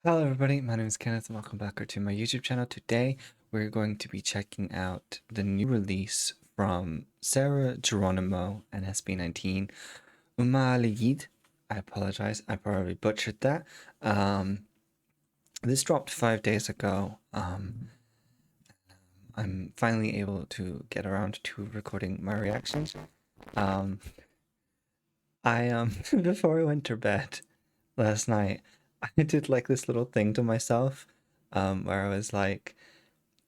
Hello everybody, my name is Kenneth and welcome back to my YouTube channel. Today we're going to be checking out the new release from Sarah Geronimo and SB19, UMAALIGID. I apologize, I probably butchered that. This dropped 5 days ago. I'm finally able to get around to recording my reactions. Before I went to bed last night, I did like this little thing to myself, where I was like,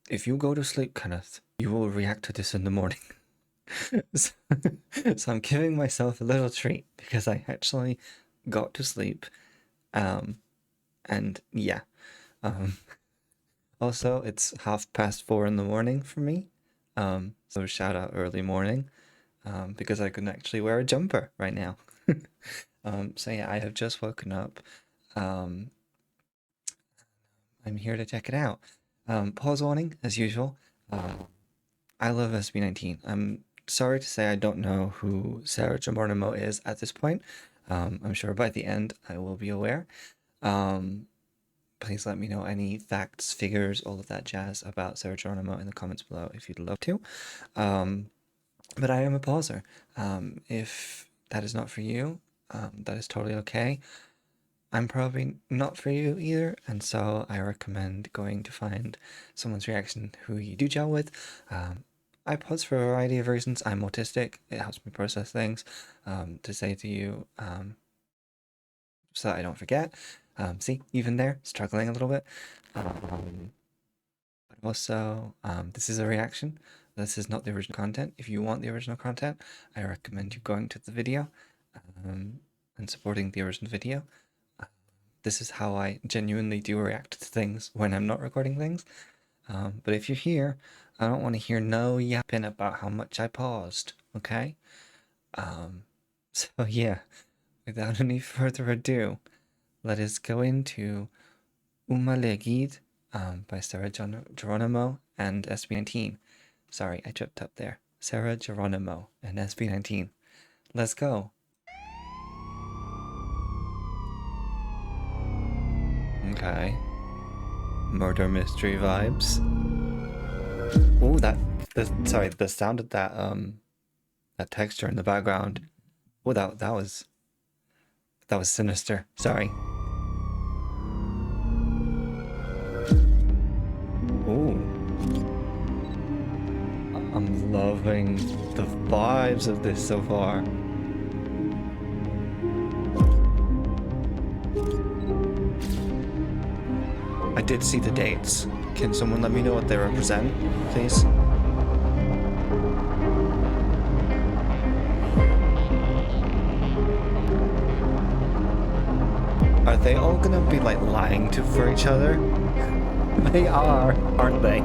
if you go to sleep, Kenneth, you will react to this in the morning. so, so I'm giving myself a little treat because I actually got to sleep. And yeah. Also, it's 4:30 in the morning for me. So shout out early morning, because I can actually wear a jumper right now. So yeah, I have just woken up. I'm here to check it out. Pause warning, as usual. I love SB19. I'm sorry to say I don't know who Sarah Geronimo is at this point. I'm sure by the end I will be aware. Please let me know any facts, figures, all of that jazz about Sarah Geronimo in the comments below if you'd love to. But I am a pauser. If that is not for you, that is totally okay. I'm probably not for you either, and so I recommend going to find someone's reaction who you do gel with. I pause for a variety of reasons. I'm autistic. It helps me process things, to say to you, so that I don't forget. See, even there, struggling a little bit. But also, this is a reaction. This is not the original content. If you want the original content, I recommend you going to the video, and supporting the original video. This is how I genuinely do react to things when I'm not recording things. But if you're here, I don't want to hear no yapping about how much I paused, okay? So yeah, without any further ado, let us go into UMAALIGID, by Sarah Geronimo and SB19. Sorry, I tripped up there. Sarah Geronimo and SB19. Let's go. Okay. Murder mystery vibes. Oh, sorry, the sound of that that texture in the background. Oh, that was sinister. Sorry. Oh, I'm loving the vibes of this so far. I did see the dates. Can someone let me know what they represent, please? Are they all gonna be like lying for each other? They are, aren't they?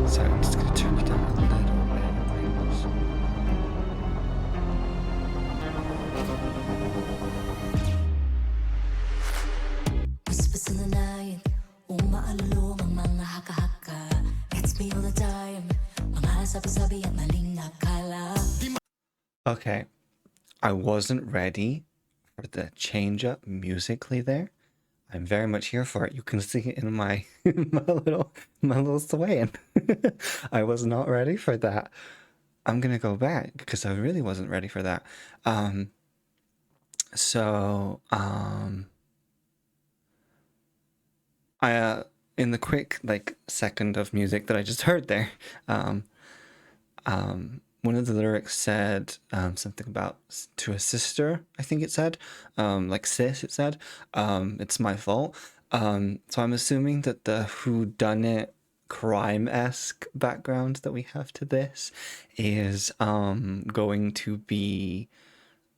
Sorry, I'm just gonna turn it down a little bit. Whispers in the night, umaalulong ang mga haka-haka. Gets me all the time, mga sabi-sabi at maling nakala. Okay, I wasn't ready for the change up musically there. I'm very much here for it. You can see it in my my little swaying. I was not ready for that. I'm gonna go back because I really wasn't ready for that. I in the quick like second of music that I just heard there, one of the lyrics said something about to a sister, I think it said, like sis, it said, it's my fault. So I'm assuming that the whodunit crime-esque background that we have to this is going to be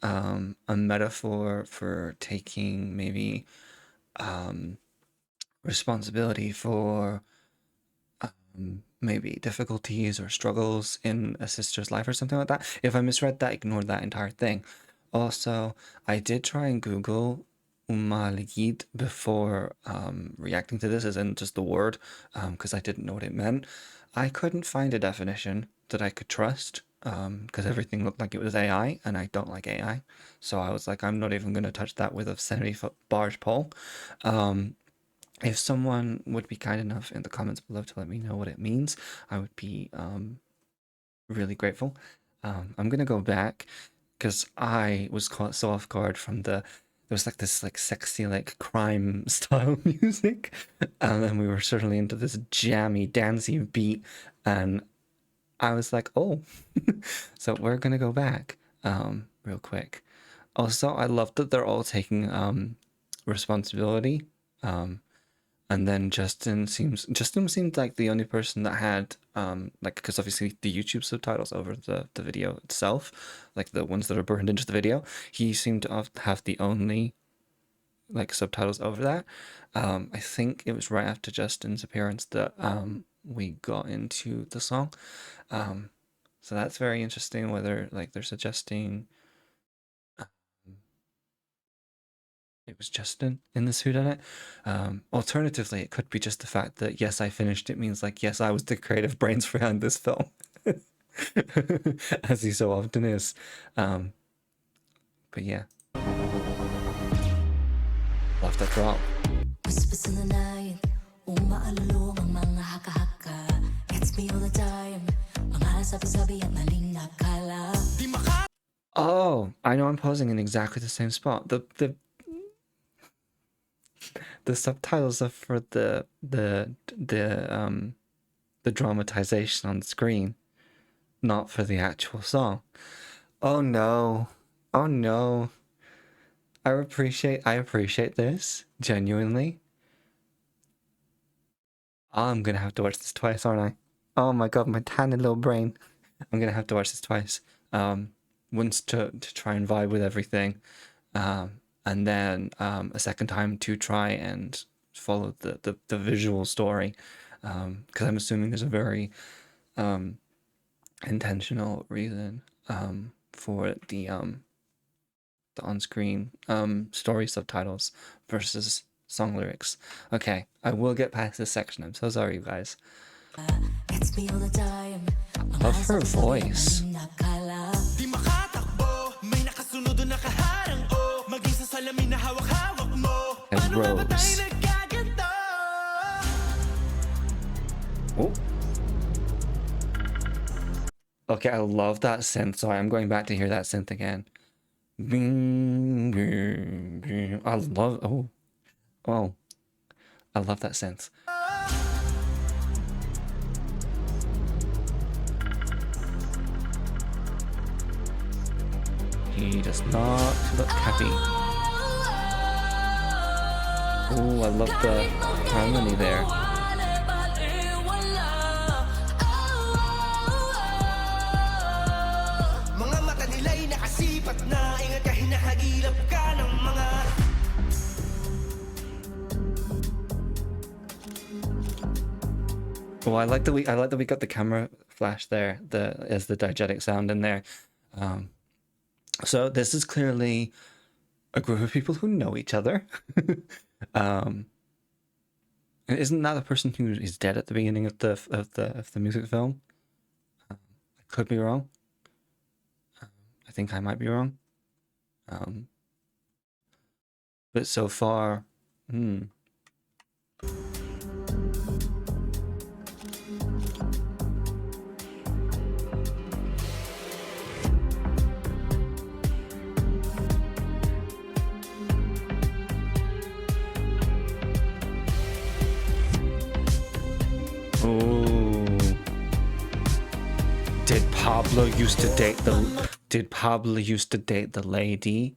a metaphor for taking maybe responsibility for maybe difficulties or struggles in a sister's life or something like that. If I misread that, ignore that entire thing. Also, I did try and Google UMAALIGID before reacting to this, as in just the word, because I didn't know what it meant. I couldn't find a definition that I could trust. because everything looked like it was AI, and I don't like AI. So I was like, I'm not even going to touch that with a 70-foot barge pole. If someone would be kind enough in the comments below to let me know what it means, I would be really grateful. I'm gonna go back because I was caught so off guard from there was like this like sexy like crime style music, and then we were certainly into this jammy dancey beat, and I was like, oh. So we're gonna go back real quick. Also, I love that they're all taking responsibility. And then Justin seemed like the only person that had like, because obviously the YouTube subtitles over the video itself, like the ones that are burned into the video, he seemed to have the only like subtitles over that. I think it was right after Justin's appearance that we got into the song. So that's very interesting, whether like they're suggesting it was Justin in this whodunit. Alternatively, it could be just the fact that yes, I finished it means like yes, I was the creative brains behind this film, as he so often is. But yeah, love that drop. Whispers in the night, umaalulong ang mga haka-haka. Gets me all the time, mga sabi-sabi at maling nakala. Oh, I know I'm pausing in exactly the same spot. The subtitles are for the dramatization on the screen, not for the actual song. Oh no. Oh no. I appreciate this, genuinely. Oh, I'm gonna have to watch this twice, aren't I? Oh my god, my tiny little brain. I'm gonna have to watch this twice. Once to try and vibe with everything. And then a second time to try and follow the visual story. Because I'm assuming there's a very intentional reason for the on-screen story subtitles versus song lyrics. Okay, I will get past this section. I'm so sorry, you guys. Love her voice. And Rose. Oh. Okay, I love that synth. Sorry, I'm going back to hear that synth again. I love, oh, I love that synth. He does not look happy. Oh, I love the harmony there. Oh, I like that we got the camera flash there, as the diegetic sound in there. So this is clearly a group of people who know each other. And isn't that the person who is dead at the beginning of the music film? I could be wrong. I think I might be wrong. But so far, oh. Did Pablo used to date the lady?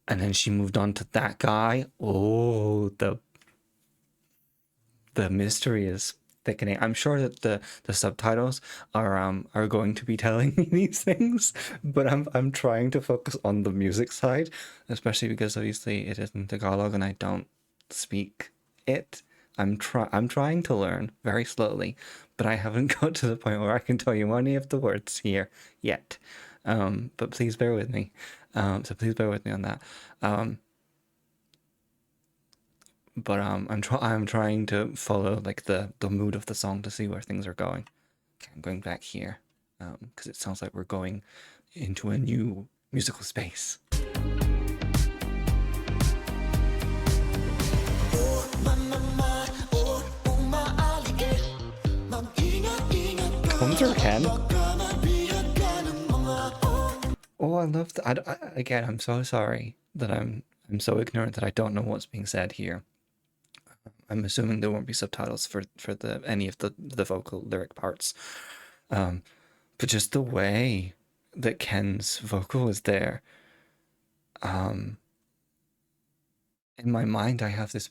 And then she moved on to that guy? Oh, the mystery is thickening. I'm sure that the subtitles are going to be telling me these things, but I'm trying to focus on the music side, especially because obviously it is in Tagalog and I don't speak it. I'm trying to learn very slowly, but I haven't got to the point where I can tell you any of the words here yet. But please bear with me. So please bear with me on that. But I'm trying to follow like the mood of the song to see where things are going. Okay, I'm going back here. because it sounds like we're going into a new musical space. Come through, Ken. Oh, I love that. Again, I'm so sorry that I'm so ignorant that I don't know what's being said here. I'm assuming there won't be subtitles for any of the vocal lyric parts. But just the way that Ken's vocal is there. In my mind, I have this.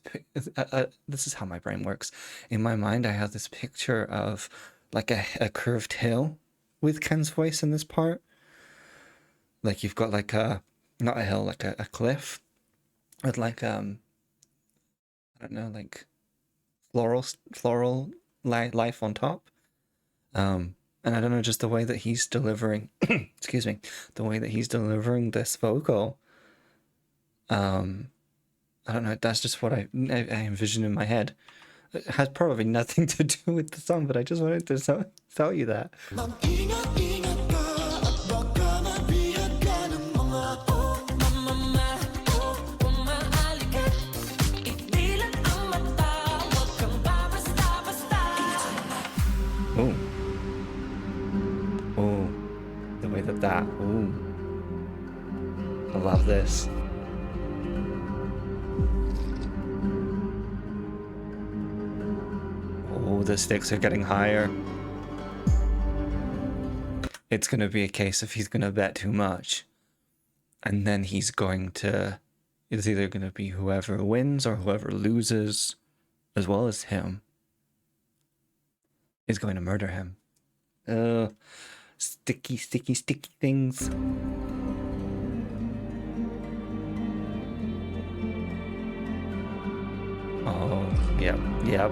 This is how my brain works. In my mind, I have this picture of like a curved hill with Ken's voice in this part. Like you've got like not a hill, like a cliff with like I don't know, like floral life on top. And I don't know, just the way that he's delivering. Excuse me, the way that he's delivering this vocal. I don't know. That's just what I envision in my head. It has probably nothing to do with the song, but I just wanted to tell you that. Oh, oh, the way that. Oh, I love this. Oh, the stakes are getting higher. It's going to be a case of he's going to bet too much. And then he's going to... It's either going to be whoever wins or whoever loses, as well as him, is going to murder him. Sticky, sticky, sticky things. Oh, yep, yep.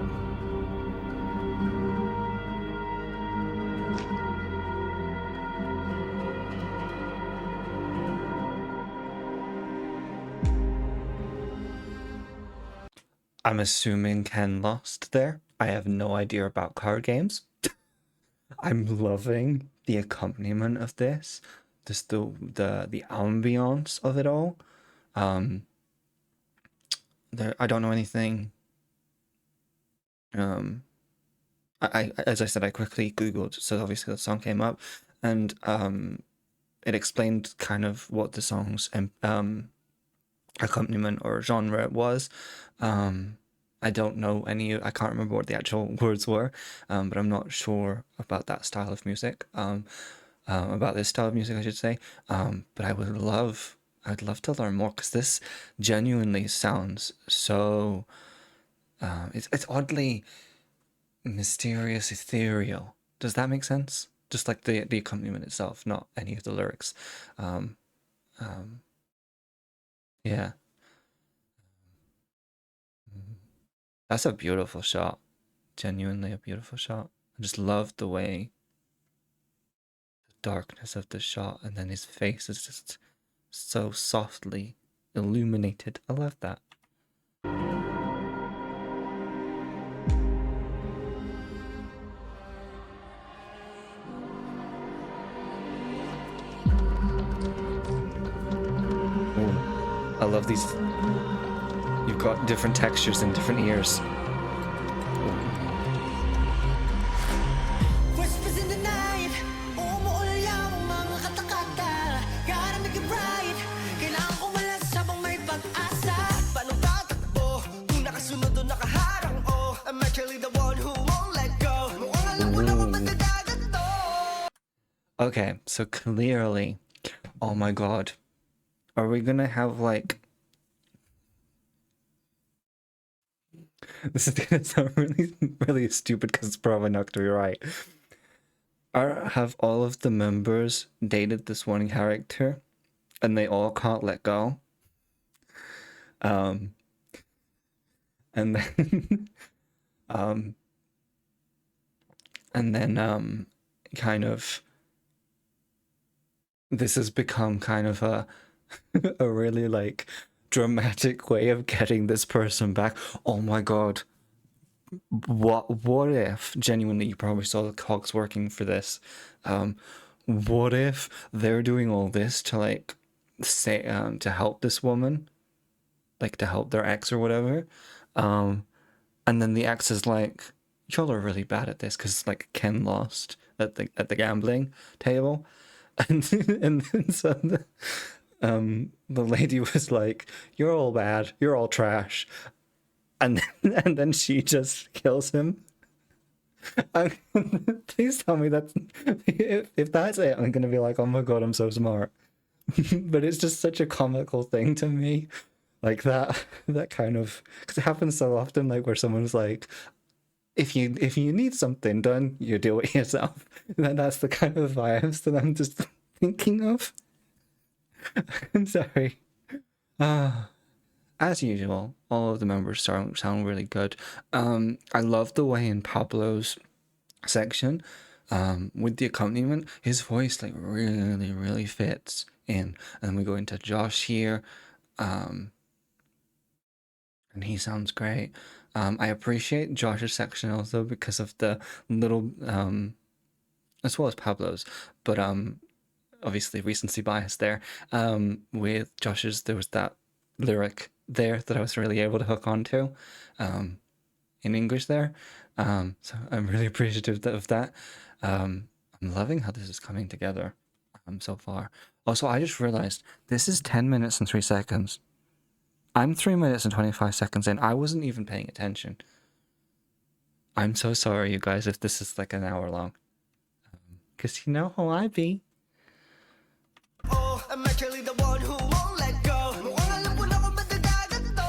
I'm assuming Ken lost there. I have no idea about card games. I'm loving the accompaniment of this. Just the ambiance of it all. I don't know anything. As I said, I quickly Googled, so obviously the song came up, and it explained kind of what the song's accompaniment or genre was. I don't know I can't remember what the actual words were, but I'm not sure about that style of music, about this style of music, I should say. But I'd love to learn more, because this genuinely sounds so, it's oddly mysterious, ethereal. Does that make sense? Just like the accompaniment itself, not any of the lyrics. Yeah. That's a beautiful shot. Genuinely a beautiful shot. I just love the way the darkness of the shot, and then his face is just so softly illuminated. I love that. Oh, I love these. You've got different textures and different ears. Whispers in the night, umuulyang mga katakata. Gotta make it right, kailangan ko malas habang may pag-asa. Paano tatakbo kung nakasunod o nakaharang? Oh, I'm actually the one who won't let go. Mukhang alam ko na kung matadagat to. Okay, so clearly, oh my god, are we gonna have like... This is gonna sound really stupid, because it's probably not gonna be right. Have all of the members dated this one character, and they all can't let go? And then, kind of, this has become kind of a really like dramatic way of getting this person back. Oh my god, what if genuinely you probably saw the cogs working for this, What if they're doing all this to like say to help this woman, like to help their ex or whatever, and then the ex is like, y'all are really bad at this because like Ken lost at the gambling table, and then so the lady was like, you're all bad, you're all trash, and then she just kills him. Please tell me that's if that's it, I'm gonna be like, oh my god, I'm so smart. But it's just such a comical thing to me, like that kind of, because it happens so often, like where someone's like, if you need something done, you do it yourself. And that's the kind of vibes that I'm just thinking of. I'm sorry. As usual, all of the members sound really good. I love the way in Pablo's section, with the accompaniment, his voice like really fits in. And then we go into Josh here, and he sounds great. I appreciate Josh's section also because of the little, as well as Pablo's, but obviously recency bias there. With Josh's, there was that lyric there that I was really able to hook onto, in English there. So I'm really appreciative of that. I'm loving how this is coming together, so far. Also, I just realized this is 10 minutes and 3 seconds. I'm 3 minutes and 25 seconds in. I wasn't even paying attention. I'm so sorry, you guys, if this is like an hour long. Because you know how I be. Oh, I'm actually the one who won't let go. Mukhang alam ko na kung madadagat to.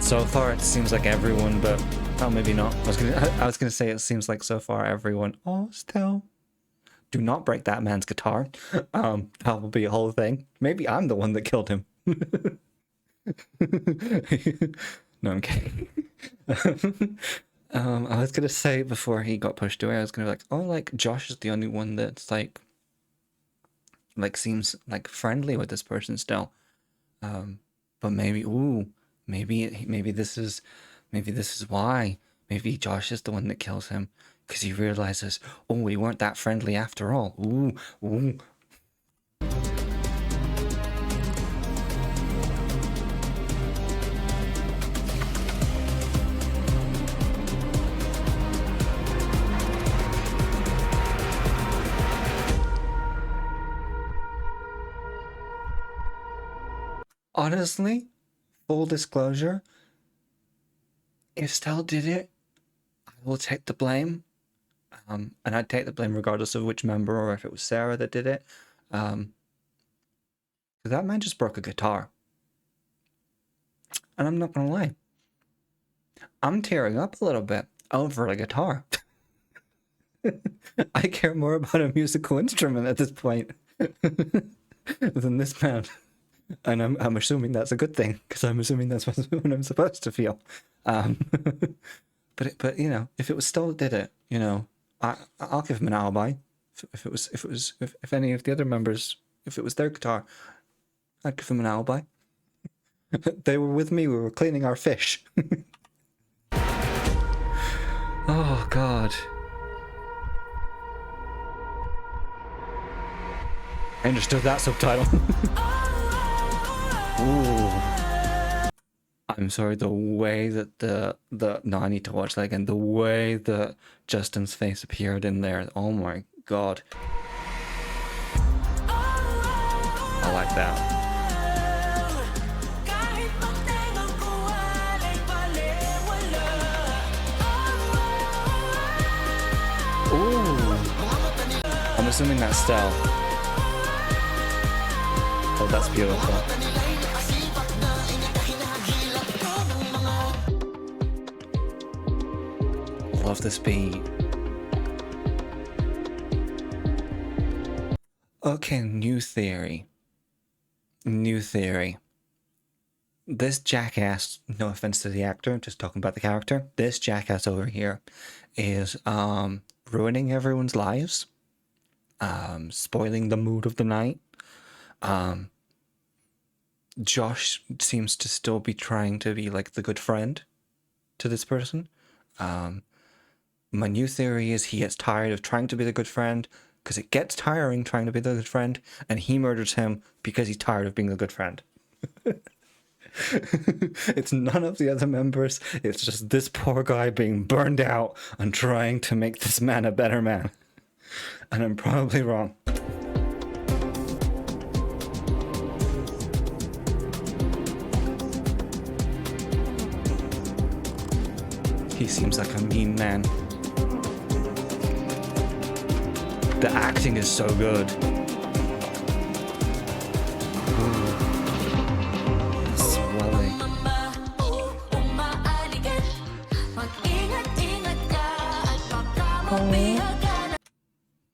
So far, it seems like everyone, but oh, maybe not. I was gonna say it seems like so far everyone. Oh, still, do not break that man's guitar. That will be a whole thing. Maybe I'm the one that killed him. No, I'm kidding. I was gonna say before he got pushed away, I was gonna be like, oh, like Josh is the only one that's like seems like friendly with this person still. But maybe, maybe this is why. Maybe Josh is the one that kills him because he realizes, oh, we weren't that friendly after all. Ooh. Honestly, full disclosure, if Stell did it, I will take the blame. And I'd take the blame regardless of which member or if it was Sarah that did it. Because that man just broke a guitar. And I'm not gonna lie, I'm tearing up a little bit over a guitar. I care more about a musical instrument at this point than this man. And I'm assuming that's a good thing, because I'm assuming that's what I'm supposed to feel. But you know, if it was Stoll that did it, you know, I'll give him an alibi. If any of the other members, if it was their guitar, I'd give him an alibi. They were with me. We were cleaning our fish. Oh God. I understood that subtitle. Ooh. I'm sorry, the way that no, I need to watch that again. The way that Justin's face appeared in there. Oh my God. I like that. Ooh. I'm assuming that's Stell. Oh, that's beautiful. Love this beat. Okay, new theory. This jackass, no offense to the actor, just talking about the character, this jackass over here is ruining everyone's lives, spoiling the mood of the night, Josh seems to still be trying to be like the good friend to this person. My new theory is he gets tired of trying to be the good friend because it gets tiring trying to be the good friend, and he murders him because he's tired of being the good friend. It's none of the other members. It's just this poor guy being burned out and trying to make this man a better man. And I'm probably wrong. He seems like a mean man. The acting is so good. Ooh. Swelling. Oh.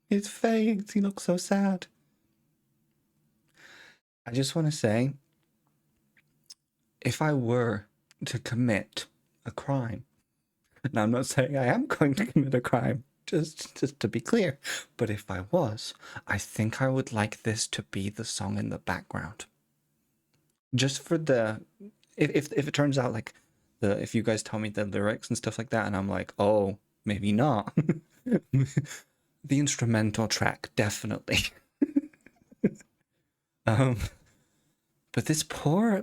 His face, he looks so sad. I just want to say, if I were to commit a crime, now I'm not saying I am going to commit a crime, just to be clear, but if I was, I think I would like this to be the song in the background. Just for the, if it turns out like if you guys tell me the lyrics and stuff like that, and I'm like, oh, maybe not. The instrumental track, definitely. But this poor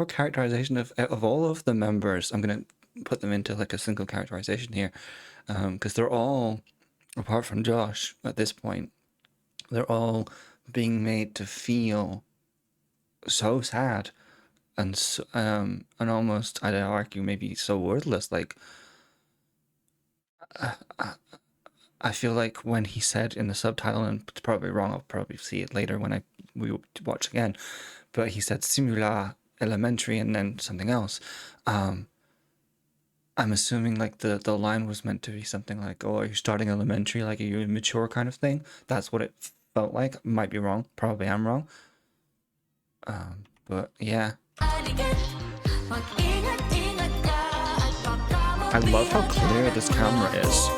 characterization of all of the members, I'm gonna put them into like a single characterization here, because they're all, apart from Josh at this point, they're all being made to feel so sad and almost, I'd argue, maybe so worthless. Like, I feel like when he said in the subtitle, and it's probably wrong, I'll probably see it later when we watch again, but he said simula elementary and then something else. I'm assuming like the line was meant to be something like, oh, are you starting elementary? Like, are you immature kind of thing? That's what it felt like. Might be wrong. Probably am wrong. But yeah. I love how clear this camera is.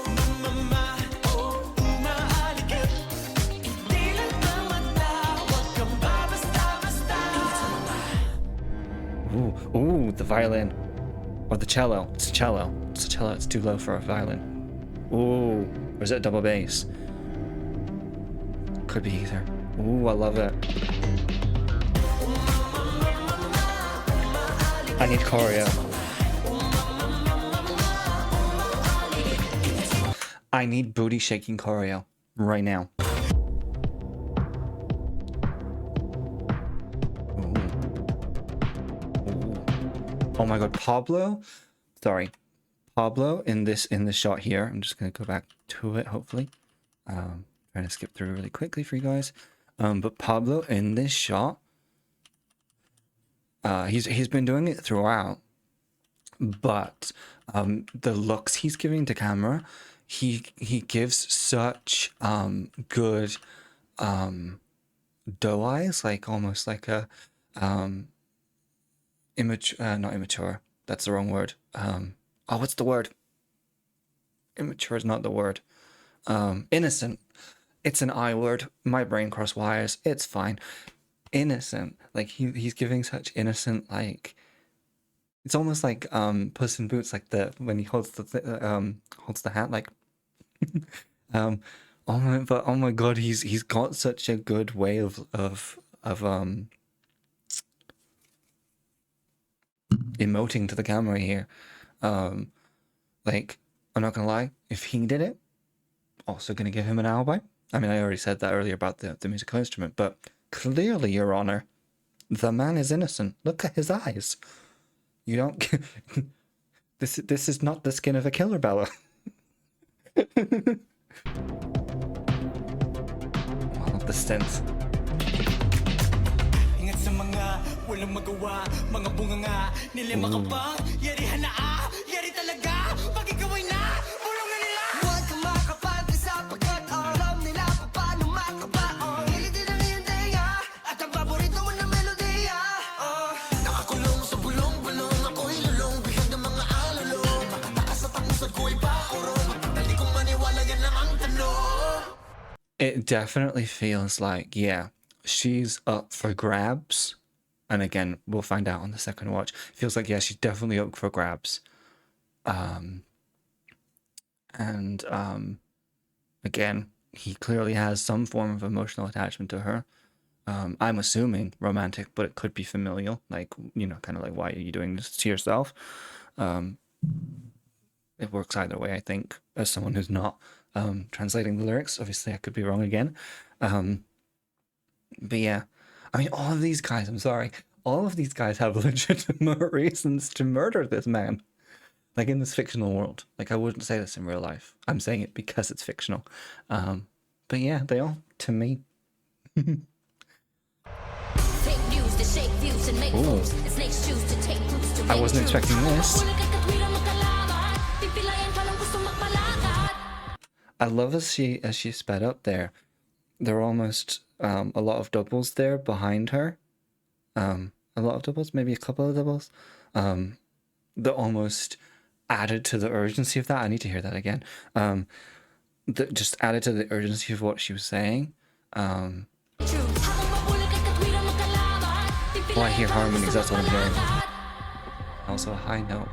Ooh, the violin. Or the cello. It's a cello. It's a cello. It's too low for a violin. Ooh. Or is it a double bass? Could be either. Ooh, I love it. I need choreo. I need booty shaking choreo right now. Oh my god, Pablo in this shot here. I'm just gonna go back to it, hopefully. Trying to skip through really quickly for you guys. But Pablo in this shot, he's been doing it throughout, but the looks he's giving to camera, he gives such good doe eyes, like almost like a not immature, that's the wrong word. What's the word? Immature is not the word. Innocent. It's an I word. My brain cross wires. It's fine. Innocent. Like he's giving such innocent, like, it's almost like Puss in Boots, like when he holds the hat, like oh my god, he's got such a good way of emoting to the camera here. Like, I'm not gonna lie, if he did it, also gonna give him an alibi. I mean, I already said that earlier about the musical instrument, but clearly, Your Honor, the man is innocent. Look at his eyes. You don't. This is not the skin of a killer, Bella. Oh, the synth. Walang magawa, mga bunganga, nilima ka bang, yarihan na yari talaga, pag ikaw ay na, bulungan nila. Huwag kang makapante sapagkat alam nila kung paano makabaon. Hilitin ang iyong tenga, at ang paborito mo na melodiya. Nakakulong sa bulong-bulong, ako'y lulong, bihag ng mga alulong. Makatakas at ang usad ko'y paurong, dali kong maniwala yan lang ang tanong. It definitely feels like, yeah, she's up for grabs. And again, we'll find out on the second watch. Feels like, yeah, she's definitely up for grabs. Again, he clearly has some form of emotional attachment to her. I'm assuming romantic, but it could be familial. Like, you know, kind of like, why are you doing this to yourself? It works either way, I think, as someone who's not translating the lyrics. Obviously, I could be wrong again. But yeah, I mean, all of these guys, I'm sorry, all of these guys have legitimate reasons to murder this man. Like in this fictional world. Like, I wouldn't say this in real life. I'm saying it because it's fictional. But yeah, they all, to me. Fake news to shake views and make moves. And snakes choose to take roots to I wasn't expecting this. I love as she sped up there. There are almost a lot of doubles there behind her. A lot of doubles, maybe a couple of doubles. That almost added to the urgency of that. I need to hear that again. That just added to the urgency of what she was saying. Oh, I hear harmonies, that's what I'm hearing. Also a high note.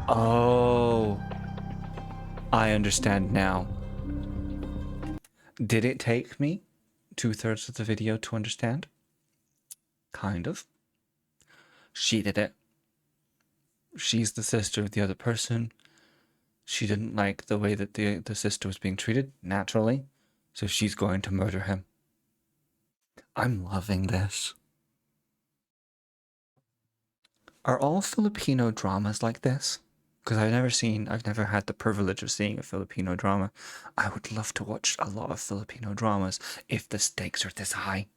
Oh, I understand now. Did it take me 2/3 of the video to understand? Kind of. She did it. She's the sister of the other person. She didn't like the way that the sister was being treated, naturally. So she's going to murder him. I'm loving this. Are all Filipino dramas like this? Because I've never had the privilege of seeing a Filipino drama. I would love to watch a lot of Filipino dramas if the stakes are this high.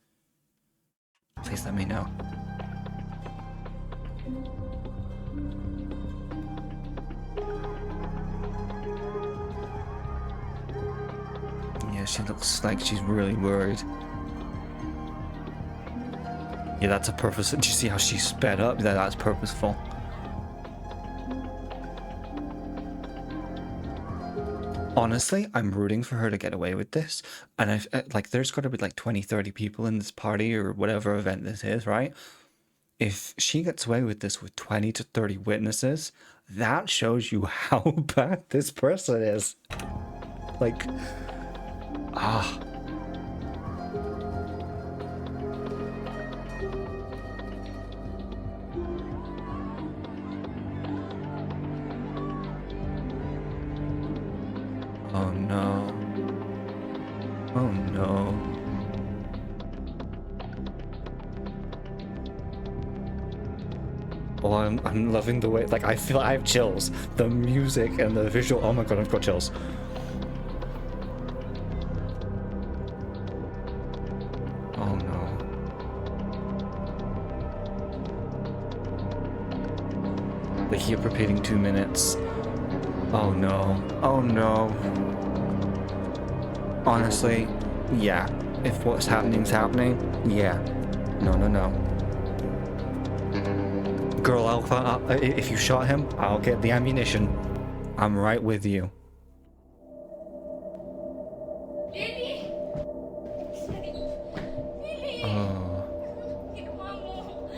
Please let me know. Yeah, she looks like she's really worried. Yeah, that's a purpose. Did you see how she sped up? Yeah, that's purposeful. Honestly, I'm rooting for her to get away with this. And like, there's got to be like 20, 30 people in this party or whatever event this is, right? If she gets away with this with 20 to 30 witnesses, that shows you how bad this person is. Like, oh no. Oh no. Oh, I'm loving the way, like, I feel I have chills. The music and the visual, oh my god, I've got chills. Oh no. They keep repeating 2 minutes. Oh no. Oh no. Honestly, yeah. If what's happening is happening, yeah. No, no, no. Girl, if you shot him, I'll get the ammunition. I'm right with you. Lily! Lily! Oh. Ginawa mo.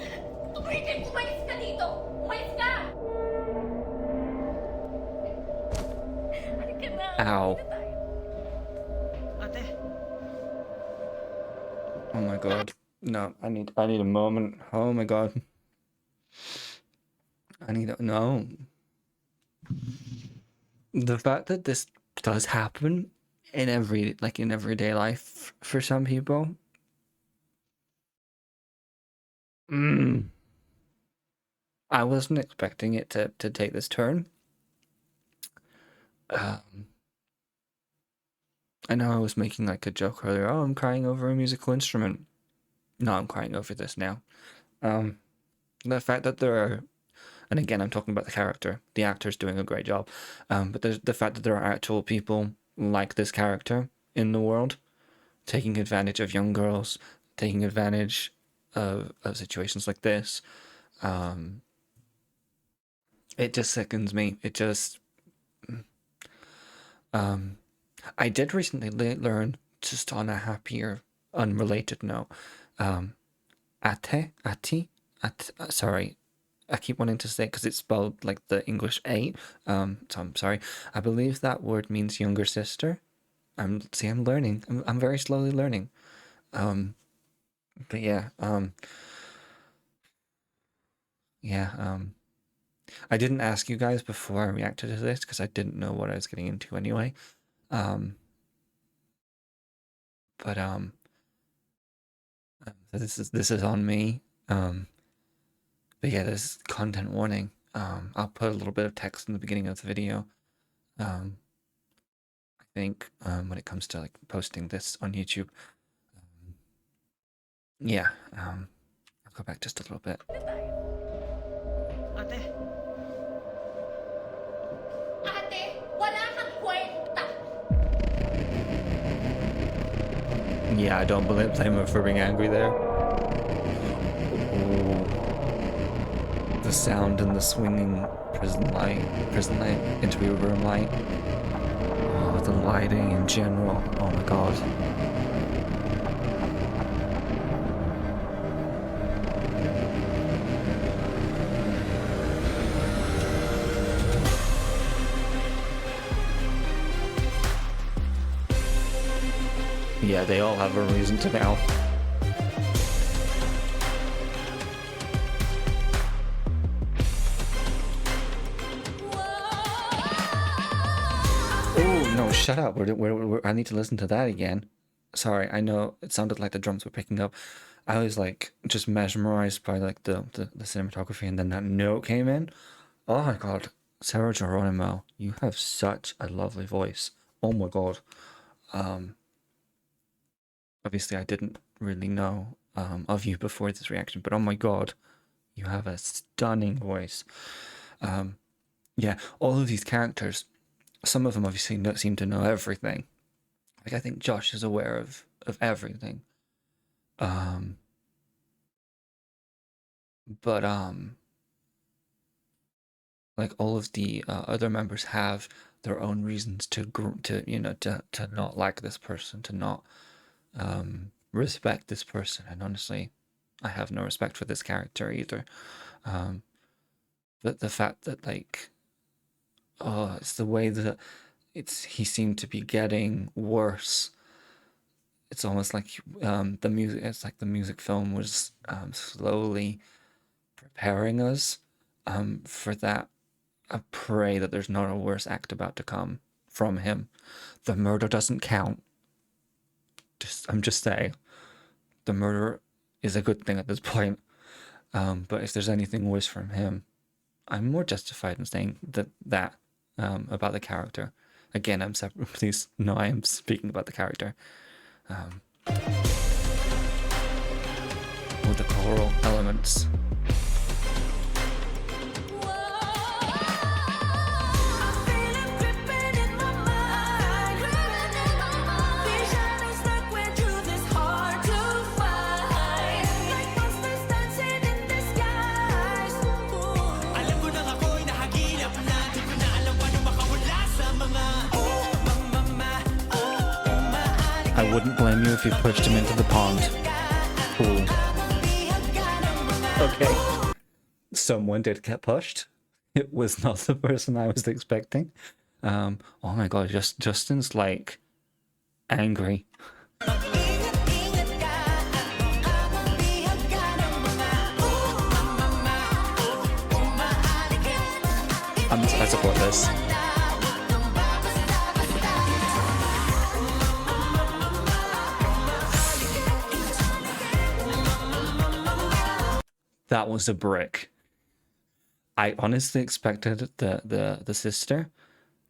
Tumigil! Umalis ka dito! Umalis ka! Halika na. Ow. Halika tayo. Ate, Oh my god. No, I need a moment. Oh my god. No. The fact that this does happen in everyday life for some people. I wasn't expecting it to take this turn. I know I was making like a joke earlier. Oh, I'm crying over a musical instrument. No, I'm crying over this now. The fact that there are, and again, I'm talking about the character. The actor's doing a great job. But there's the fact that there are actual people like this character in the world, taking advantage of young girls, taking advantage of situations like this. It just sickens me. It just, I did recently learn, just on a happier, unrelated note, sorry, I keep wanting to say it because it's spelled like the English 8. So I'm sorry. I believe that word means younger sister. I'm learning. I'm very slowly learning. But yeah, yeah. I didn't ask you guys before I reacted to this because I didn't know what I was getting into anyway. But this is on me. But yeah, there's content warning. I'll put a little bit of text in the beginning of the video. I think when it comes to like posting this on YouTube. Yeah, I'll go back just a little bit. Ate, Ate, wala kang kwenta. Yeah, I don't blame her for being angry there. Ooh. The sound and the swinging prison light, interview room light. Oh, the lighting in general. Oh my god. Yeah, they all have a reason to now. Oh no, shut up. I need to listen to that again. Sorry, I know it sounded like the drums were picking up. I was like just mesmerized by like the cinematography, and then that note came in. Oh my god. Sarah Geronimo, you have such a lovely voice. Oh my god. Obviously I didn't really know of you before this reaction, but oh my god, you have a stunning voice. Yeah, all of these characters, some of them obviously seem to know everything. Like I think Josh is aware of everything. But like all of the other members have their own reasons to not like this person, to not respect this person. And honestly, I have no respect for this character either. But the fact that like, oh, it's the way that he seemed to be getting worse. It's almost like the music. It's like the music film was slowly preparing us for that. I pray that there's not a worse act about to come from him. The murder doesn't count. I'm just saying, the murder is a good thing at this point. But if there's anything worse from him, I'm more justified in saying that about the character. Again, I'm separate. Please, no, I am speaking about the character. With the choral elements. alam ko nang ako'y nahagilap na. Di ko na alam paano makawala sa mga I wouldn't blame you if you pushed him into the pond. Cool. Okay. Someone did get pushed. It was not the person I was expecting. Oh my god, Justin's like angry. I support this. That was a brick. I honestly expected the sister,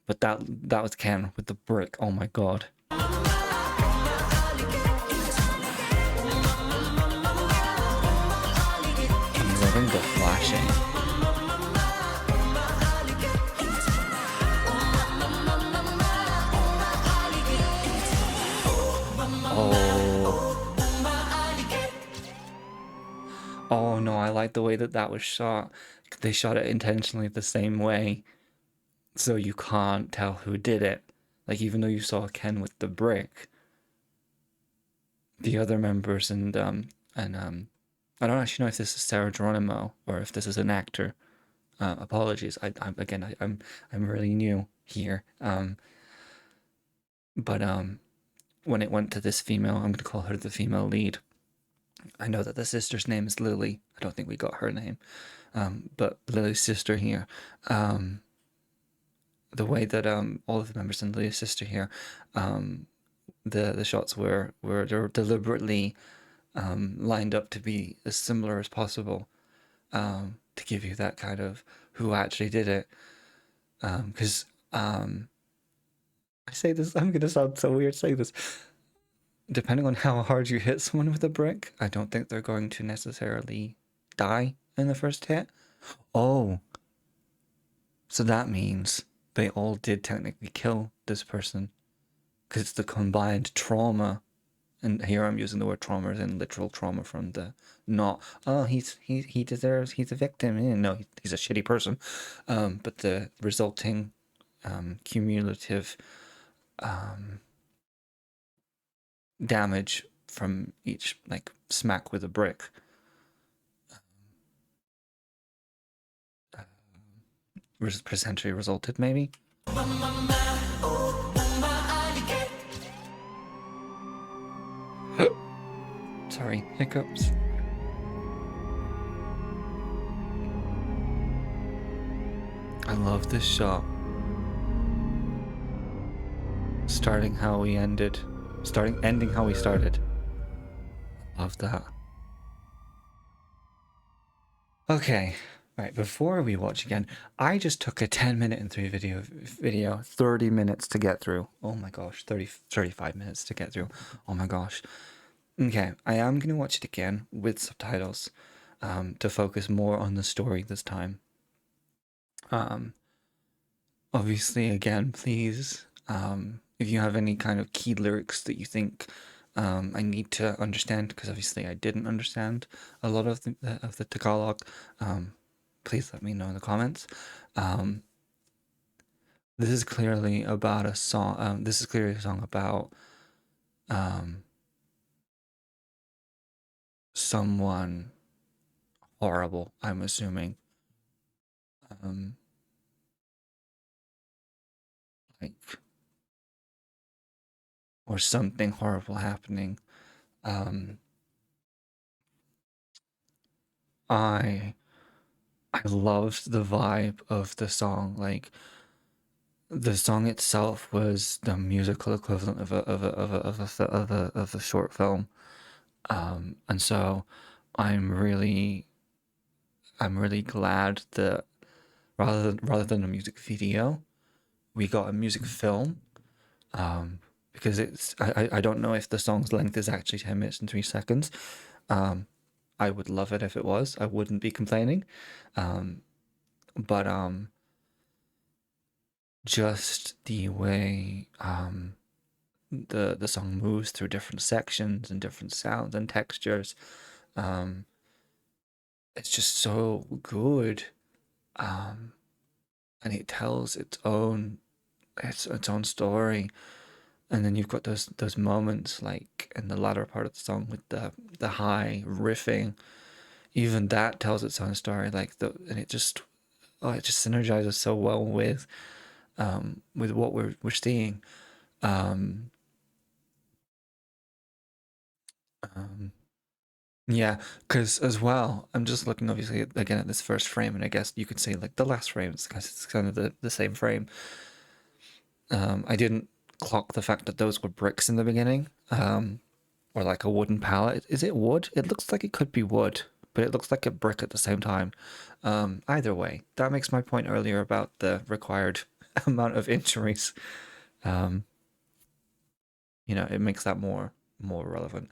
but that was Ken with the brick. Oh my god. I'm loving the flashing. Oh no, I like the way that was shot. They shot it intentionally the same way, so you can't tell who did it. Like, even though you saw Ken with the brick, the other members and I don't actually know if this is Sarah Geronimo or if this is an actor. Apologies. I'm really new here. But when it went to this female, I'm gonna call her the female lead. I know that the sister's name is Lily. I don't think we got her name. But Lily's sister here. The way that all of the members in Lily's sister here, the shots were they're deliberately lined up to be as similar as possible, to give you that kind of who actually did it. Because I say this, I'm gonna sound so weird saying this. Depending on how hard you hit someone with a brick, I don't think they're going to necessarily die in the first hit. Oh, so that means they all did technically kill this person, because it's the combined trauma. And here I'm using the word trauma as in literal trauma from the not, oh, he deserves, he's a victim. No, he's a shitty person. But the resulting cumulative damage from each like smack with a brick essentially resulted, maybe. Sorry, hiccups. I love this shot. Starting how we ended. Ending how we started. Love that. Okay, right, before we watch again, I just took a 10-minute and 3 video, 30 minutes to get through. Oh my gosh, 35 minutes to get through. Oh my gosh. Okay, I am going to watch it again with subtitles, to focus more on the story this time. Obviously, again, please, if you have any kind of key lyrics that you think I need to understand, because obviously I didn't understand a lot of the Tagalog, please let me know in the comments. This is clearly about a song. This is clearly a song about someone horrible, I'm assuming. Like, or something horrible happening. I loved the vibe of the song. Like, the song itself was the musical equivalent of a short film. And so I'm really glad that rather than a music video, we got a music film. Because I don't know if the song's length is actually 10 minutes and 3 seconds. I would love it if it was. I wouldn't be complaining. But just the way the song moves through different sections and different sounds and textures, it's just so good. And it tells its own story. And then you've got those moments like in the latter part of the song with the high riffing. Even that tells its own story. And it just synergizes so well with what we're seeing. Yeah, because as well, I'm just looking obviously again at this first frame, and I guess you could say like the last frame, because it's kind of the same frame. I didn't clock the fact that those were bricks in the beginning, or like a wooden pallet. Is it wood? It looks like it could be wood, but it looks like a brick at the same time. Either way, that makes my point earlier about the required amount of injuries. It makes that more relevant.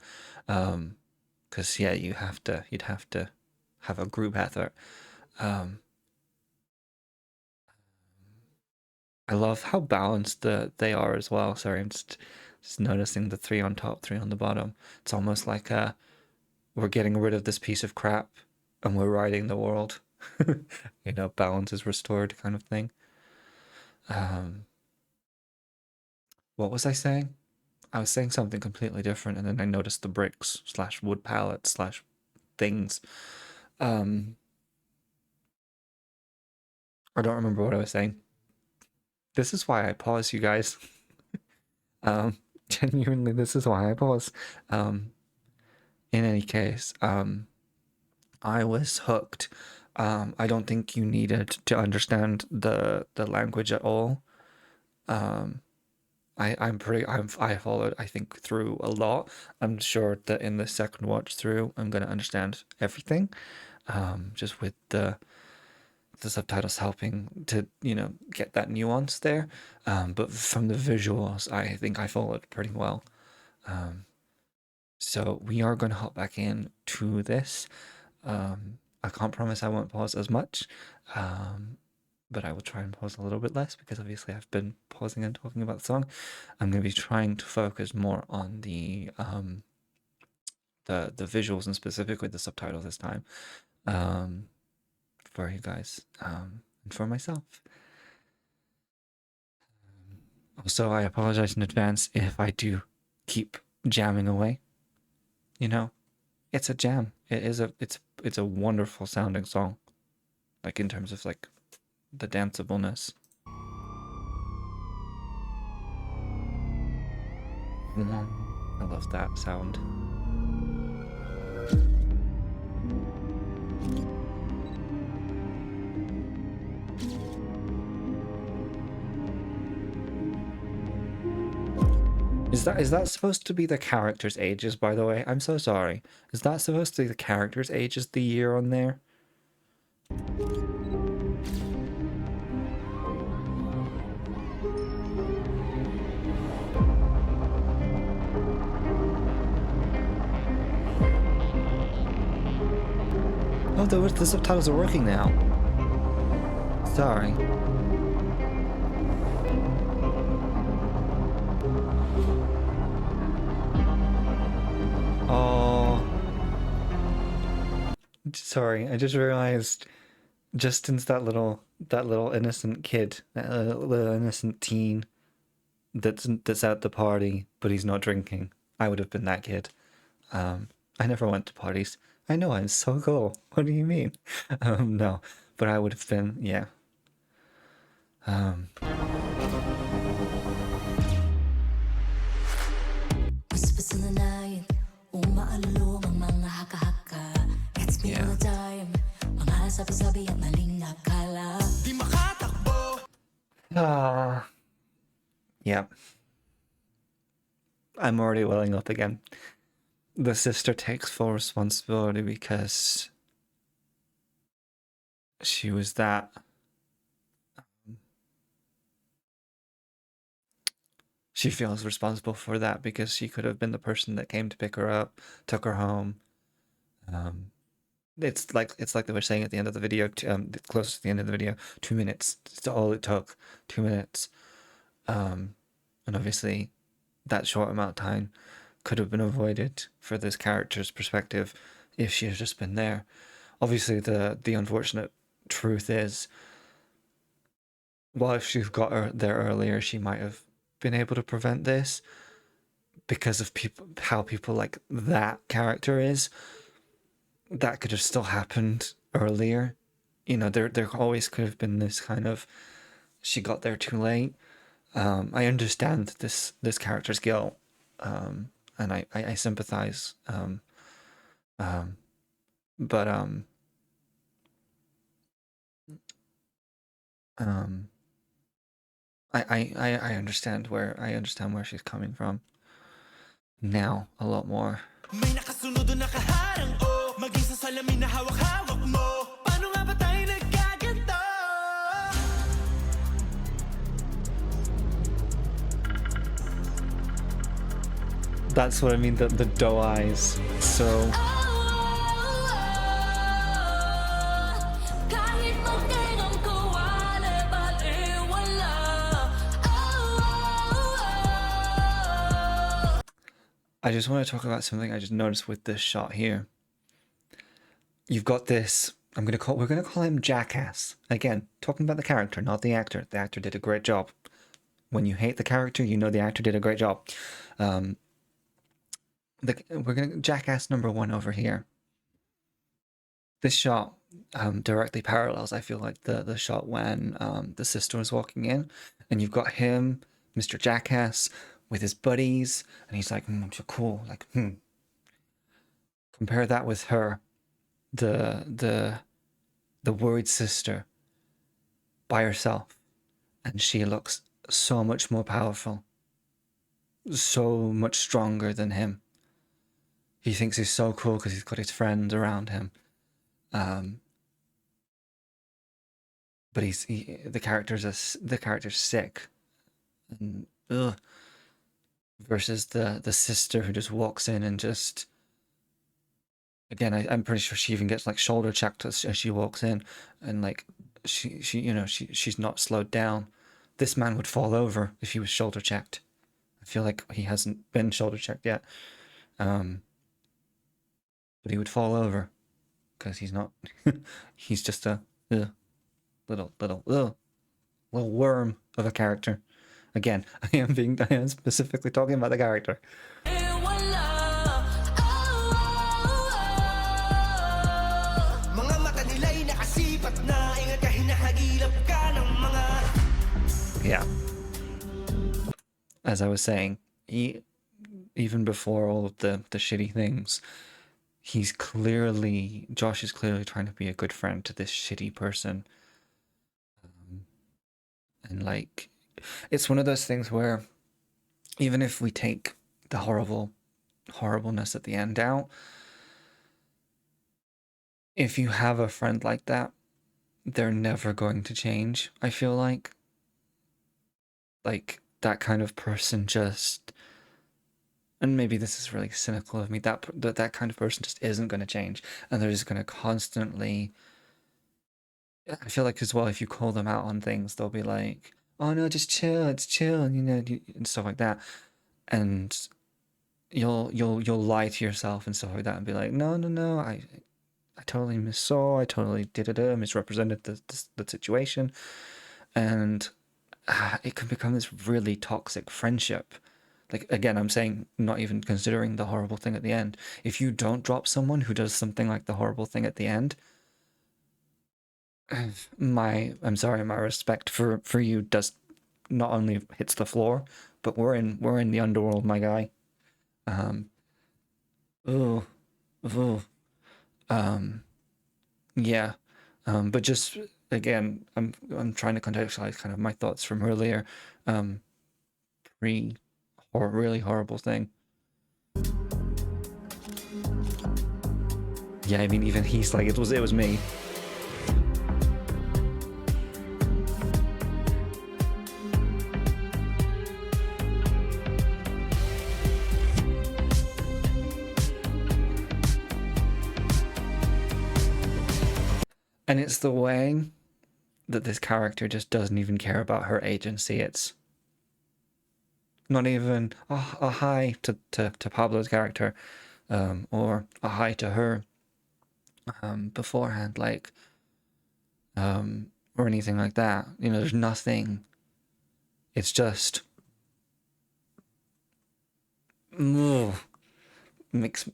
Because yeah, you'd have to have a group effort. I love how balanced they are as well. Sorry, I'm just noticing the 3 on top, 3 on the bottom. It's almost like we're getting rid of this piece of crap and we're riding the world. Balance is restored kind of thing. What was I saying? I was saying something completely different, and then I noticed the bricks slash wood pallets slash things. I don't remember what I was saying. This is why I pause, you guys. Genuinely, this is why I pause. In any case, I was hooked. I don't think you needed to understand the language at all. I followed, I think, through a lot. I'm sure that in the second watch through, I'm gonna understand everything. Just with the subtitles helping to, you know, get that nuance there. But from the visuals, I think I followed pretty well. So we are going to hop back in to this. I can't promise I won't pause as much, but I will try and pause a little bit less because obviously I've been pausing and talking about the song. I'm going to be trying to focus more on the visuals and specifically the subtitles this time, for you guys, and for myself. Also, I apologize in advance if I do keep jamming away. You know, it's a jam. It's a wonderful sounding song. Like in terms of like the danceableness. I love that sound. Is that supposed to be the characters' ages, by the way? I'm so sorry. Is that supposed to be the characters' ages, the year on there? Oh, the subtitles are working now. Sorry. Oh. Sorry, I just realized Justin's that little innocent kid, that little innocent teen that's at the party, but he's not drinking. I would have been that kid. I never went to parties. I know, I'm so cool. What do you mean? No, but I would have been, yeah. Whispers in the night, umaalong ang mga haka-haka. Gets me all the time, mga sabi-sabi at maling nakala. Di makatakbo. Yeah. I'm already welling up again. The sister takes full responsibility because she was that. She feels responsible for that because she could have been the person that came to pick her up, took her home. It's like they were saying at the end of the video, close to the end of the video, 2 minutes. It's all it took, 2 minutes. And obviously, that short amount of time could have been avoided for this character's perspective if she had just been there. Obviously, the unfortunate truth is, well, if she got her there earlier, she might have been able to prevent this because of how people like that character is. That could have still happened earlier. You know, there always could have been this kind of, she got there too late. I understand this character's guilt, and I sympathize. But I understand where she's coming from now a lot more. May nakasunod o nakaharang o maging sa salamin na hawak-hawak mo. Paano nga ba tayo nagkaganto? That's what I mean, the doe eyes. So Kahit magtinong ko, wala. I just want to talk about something I just noticed with this shot here. You've got this, we're gonna call him Jackass. Again, talking about the character, not the actor. The actor did a great job. when you hate the character, you know the actor did a great job. We're gonna jackass number 1 over here. This shot directly parallels, I feel like, the shot when the sister was walking in, and you've got him, Mr. Jackass, with his buddies, and he's like, I'm so cool, like, Compare that with her, the worried sister, by herself, and she looks so much more powerful, so much stronger than him. He thinks he's so cool because he's got his friends around him. But the character's sick, and versus the sister who just walks in and just, again, I'm pretty sure she even gets like shoulder checked as she walks in, and like she's not slowed down. This man would fall over if he was shoulder checked. I feel like he hasn't been shoulder checked yet, but he would fall over because he's not. He's just a little worm of a character. Again, I am specifically talking about the character. Yeah. As I was saying, even before all of the shitty things, Josh is clearly trying to be a good friend to this shitty person. And like, it's one of those things where even if we take the horribleness at the end out, if you have a friend like that, they're never going to change, I feel like. Like, that kind of person just, and maybe this is really cynical of me, that kind of person just isn't going to change, and they're just going to constantly, I feel like as well, if you call them out on things, they'll be like, oh no, just chill, it's chill, and stuff like that, and you'll lie to yourself and stuff like that and be like, no, I totally missaw, I totally misrepresented the situation, and it can become this really toxic friendship. Like, again, I'm saying, not even considering the horrible thing at the end. If you don't drop someone who does something like the horrible thing at the end, I'm sorry, my respect for you does not only hits the floor, but we're in the underworld, my guy. Ooh, ooh, yeah. But just again, I'm trying to contextualize kind of my thoughts from earlier. Really horrible thing. Yeah, I mean, even he's like, it was me. And it's the way that this character just doesn't even care about her agency. It's not even a hi to Pablo's character, or a hi to her beforehand, like, or anything like that. There's nothing. It's just makes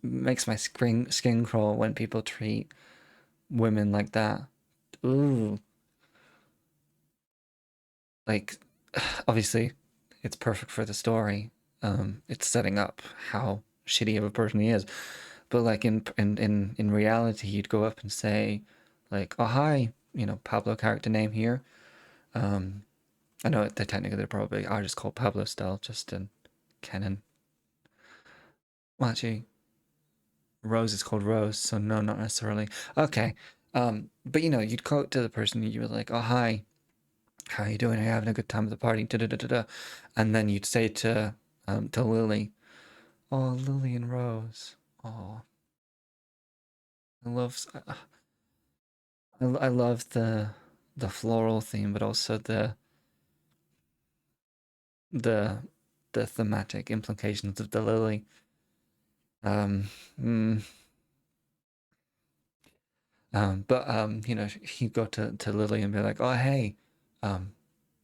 my skin crawl when people treat women like that. Ooh. Like, obviously, it's perfect for the story. It's setting up how shitty of a person he is. But like in reality, you'd go up and say, like, oh hi, Pablo character name here. I know that technically they probably are just called Pablo still, just in canon. Well, actually, Rose is called Rose, so no, not necessarily. Okay. But you'd go to the person and you were like, oh hi, how you doing? Are you having a good time at the party? Da, da, da, da, da. And then you'd say to Lily, oh, Lily and Rose. Oh, I love the floral theme, but also the thematic implications of the lily. But he'd go to Lily and be like, oh hey,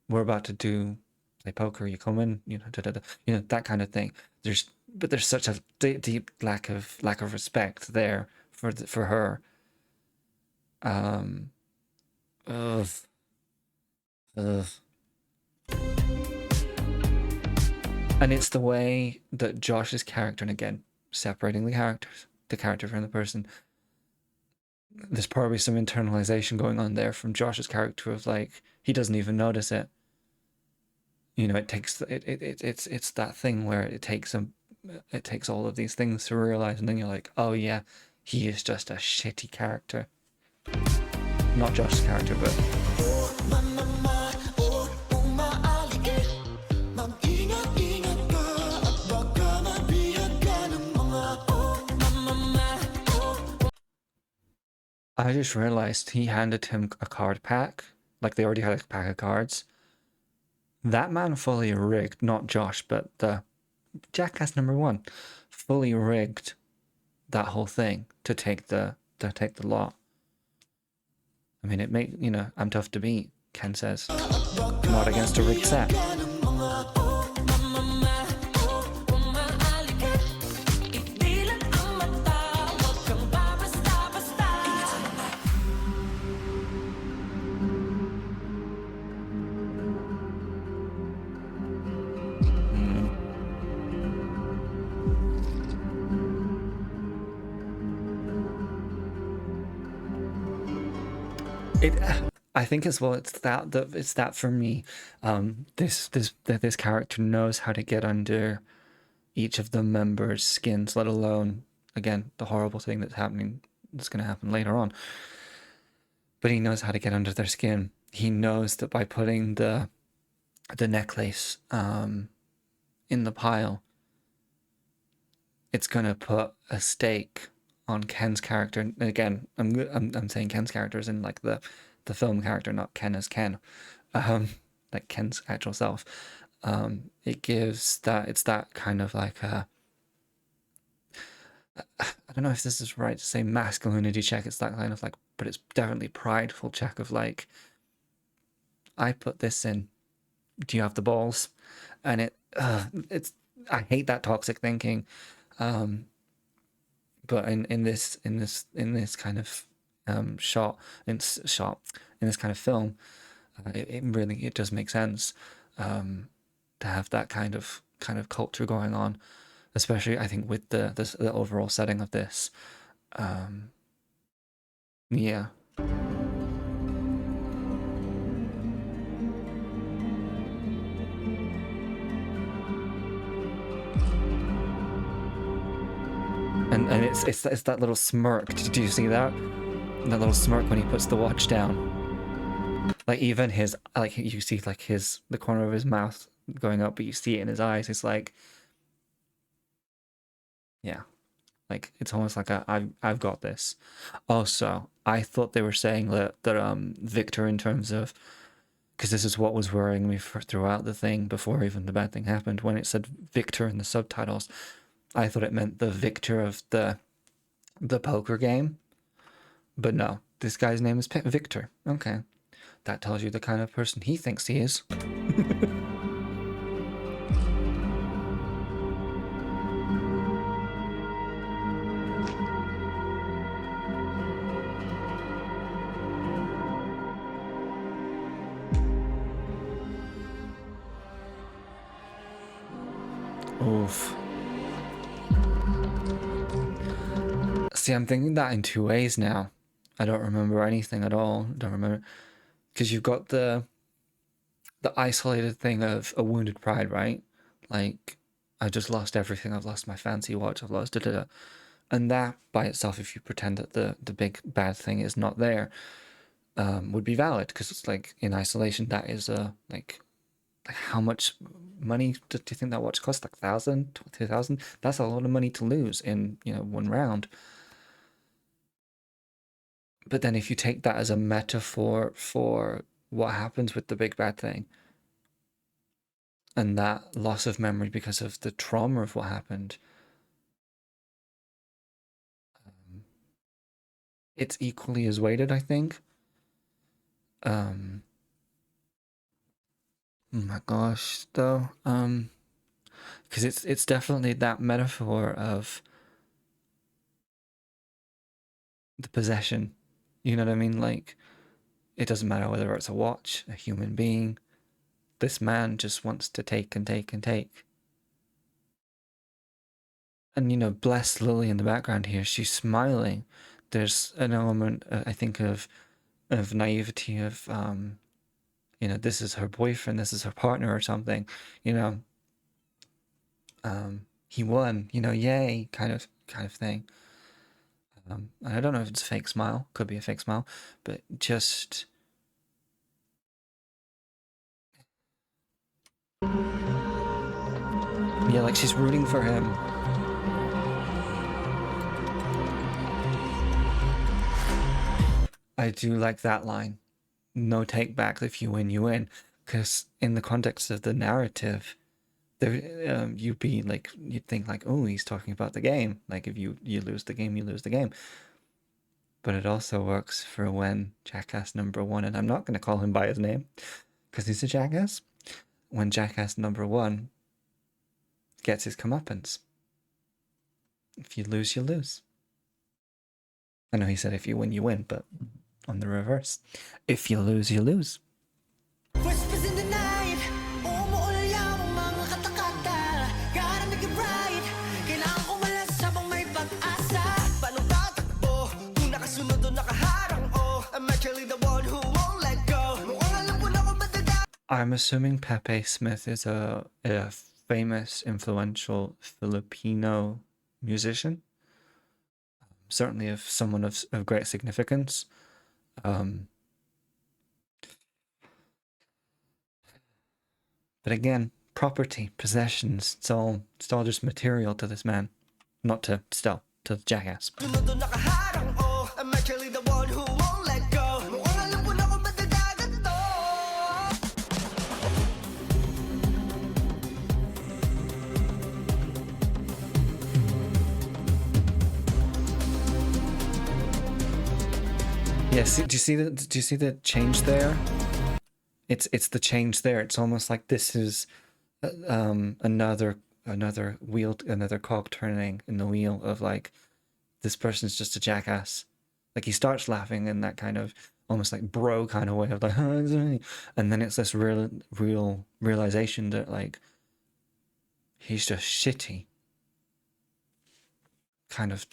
we're about to do play poker, you come in, you know, that kind of thing. But there's such a deep lack of respect there for her. Ugh, ugh. And it's the way that Josh's character, and again, separating the character from the person. There's probably some internalization going on there from Josh's character of like he doesn't even notice it. You know, it's that thing where it takes all of these things to realize, and then you're like, oh yeah, he is just a shitty character. Not Josh's character, but umaaligid. Mag-ingat-ingat ka at baka mabihag ka ng mga I just realized he handed him a card pack, like they already had a pack of cards. That man fully rigged, not Josh, but the jackass number one, fully rigged that whole thing to take the lot. I mean, you know, I'm tough to beat, Ken says. Not against a rigged set. I think as well. It's that for me. This character knows how to get under each of the members' skins, let alone again the horrible thing that's going to happen later on. But he knows how to get under their skin. He knows that by putting the necklace in the pile, it's gonna put a stake on Ken's character. And again, I'm saying Ken's character is in like the film character, not Ken as Ken, like Ken's actual self. It gives that, it's that kind of like a, I don't know if this is right to say masculinity check. It's that kind of like, but it's definitely prideful check of like, I put this in. Do you have the balls? And it's I hate that toxic thinking. But in this kind of in this kind of film, it does make sense to have that kind of culture going on, especially I think with the overall setting of this. Yeah. And it's that little smirk. Do you see that? That little smirk when he puts the watch down. Like even his, like you see like the corner of his mouth going up, but you see it in his eyes. It's like, yeah, like it's almost like I've got this. Also, I thought they were saying that Victor, in terms of, because this is what was worrying me throughout the thing before even the bad thing happened, when it said Victor in the subtitles, I thought it meant the victor of the poker game. But no, this guy's name is Victor. Okay. That tells you the kind of person he thinks he is. Oof. See, I'm thinking that in two ways now. I don't remember anything at all. Don't remember, because you've got the isolated thing of a wounded pride, right? Like, I just lost everything. I've lost my fancy watch. I've lost da. And that by itself, if you pretend that the big bad thing is not there, would be valid, because it's like in isolation that is like how much money do you think that watch cost? Like 1,000, 2,000? That's a lot of money to lose in, you know, one round. But then if you take that as a metaphor for what happens with the big bad thing, and that loss of memory because of the trauma of what happened, it's equally as weighted, I think. Oh my gosh, though, because it's definitely that metaphor of the possession. You know what I mean? Like, it doesn't matter whether it's a watch, a human being. This man just wants to take and take and take. And you know, bless Lily in the background here. She's smiling. There's an element, I think, of naivety of you know, this is her boyfriend, this is her partner or something. You know, he won. You know, yay, kind of thing. And I don't know if it's a fake smile. Could be a fake smile, but just. Yeah, like she's rooting for him. I do like that line. No take backs. If you win, you win. Because in the context of the narrative, there you'd be like, you'd think like, oh, he's talking about the game. Like if you lose the game, you lose the game. But it also works for when jackass number one, and I'm not going to call him by his name because he's a jackass. When jackass number one gets his comeuppance. If you lose, you lose. I know he said if you win, you win, but on the reverse. If you lose, you lose. Whispers in the night, umuulyaw ang mga katakata. Gotta make it right, kailangan ko malas habang may pag-asa. Paano tatakbo kung nakasunod o nakaharang? Oh, I'm actually the one who won't let go. Mukhang alam ko na kung madada. I'm assuming Pepe Smith is a famous, influential Filipino musician. Certainly of someone of great significance. But again, property, possessions, it's all just material to this man. Not to Stell, to the jackass. Sunod o nakaharang, oh, I'm actually the one who won't let go. Mukhang alam ko na kung madadagat to. Yes, do you see the change there? It's the change there. It's almost like this is another wheel, another cog turning in the wheel of like, this person's just a jackass. Like he starts laughing in that kind of almost like bro kind of way of like, and then it's this real realization that like he's just shitty. Kind of.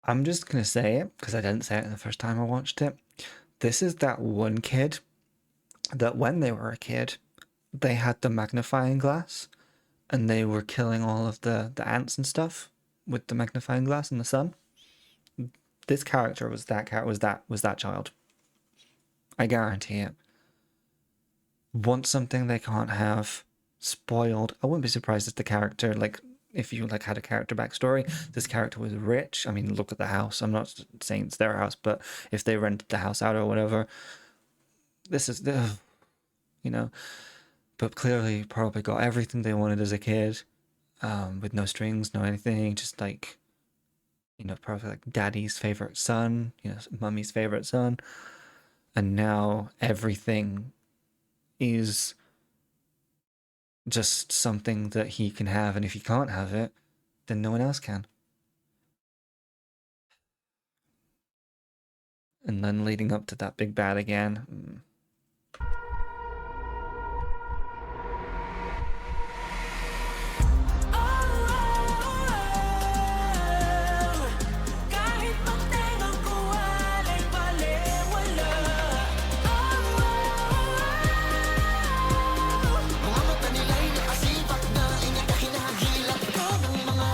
I'm just gonna say it because I didn't say it the first time I watched it. This is that one kid that when they were a kid, they had the magnifying glass and they were killing all of the ants and stuff with the magnifying glass in the sun. This character was that child. I guarantee it. Want something they can't have, spoiled. I wouldn't be surprised if the character, like, if you like had a character backstory, this character was rich. I mean, look at the house. I'm not saying it's their house, but if they rented the house out or whatever, this is the, you know. But clearly, probably got everything they wanted as a kid, with no strings, no anything. Just like, you know, probably like daddy's favorite son, you know, mummy's favorite son, and now everything is just something that he can have, and if he can't have it, then no one else can. And then leading up to that big bad again. Kahit magtingang ko walay baliwala. Mga mata nila'y nakasipag na ingat na hinahagilap ko ng mga.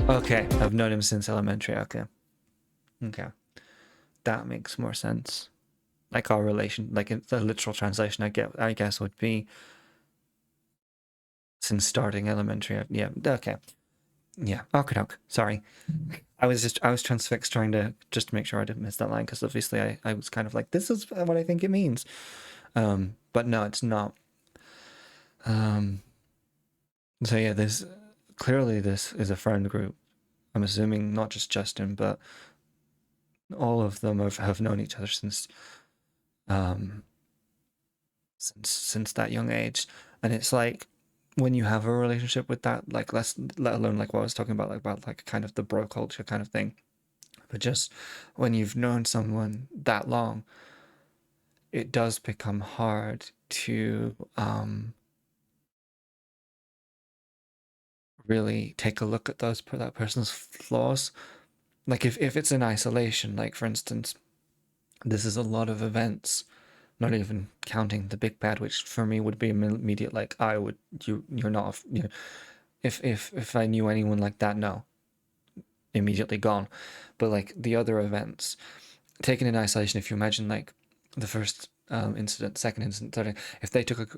Okay, I've known him since elementary. Okay. That makes more sense. Like our relation, like the literal translation I guess would be since starting elementary. Yeah, okay. Yeah, okey sorry. I was transfixed trying to just make sure I didn't miss that line, because obviously I was kind of like, this is what I think it means. But no, it's not. So yeah, clearly this is a friend group. I'm assuming not just Justin, but all of them have known each other since that young age. And it's like, when you have a relationship with that, like, let alone like what I was talking about, like about like kind of the bro culture kind of thing, but just when you've known someone that long, it does become hard to really take a look at that person's flaws. Like if it's in isolation, like for instance, this is a lot of events, not even counting the big bad, which for me would be immediate, like you're not, you know, if I knew anyone like that, no, immediately gone. But like the other events taken in isolation, if you imagine like the first incident, second incident, third, if they took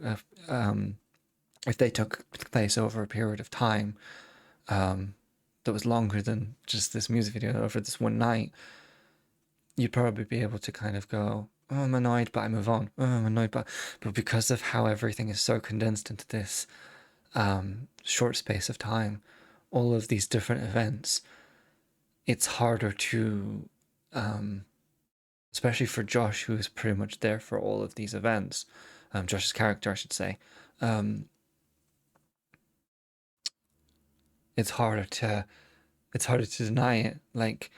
if they took place over a period of time that was longer than just this music video, over this one night, you'd probably be able to kind of go, oh, I'm annoyed, but I move on. Oh, I'm annoyed, but because of how everything is so condensed into this short space of time, all of these different events, it's harder to, especially for Josh, who is pretty much there for all of these events, Josh's character, I should say, it's harder to deny it. Like,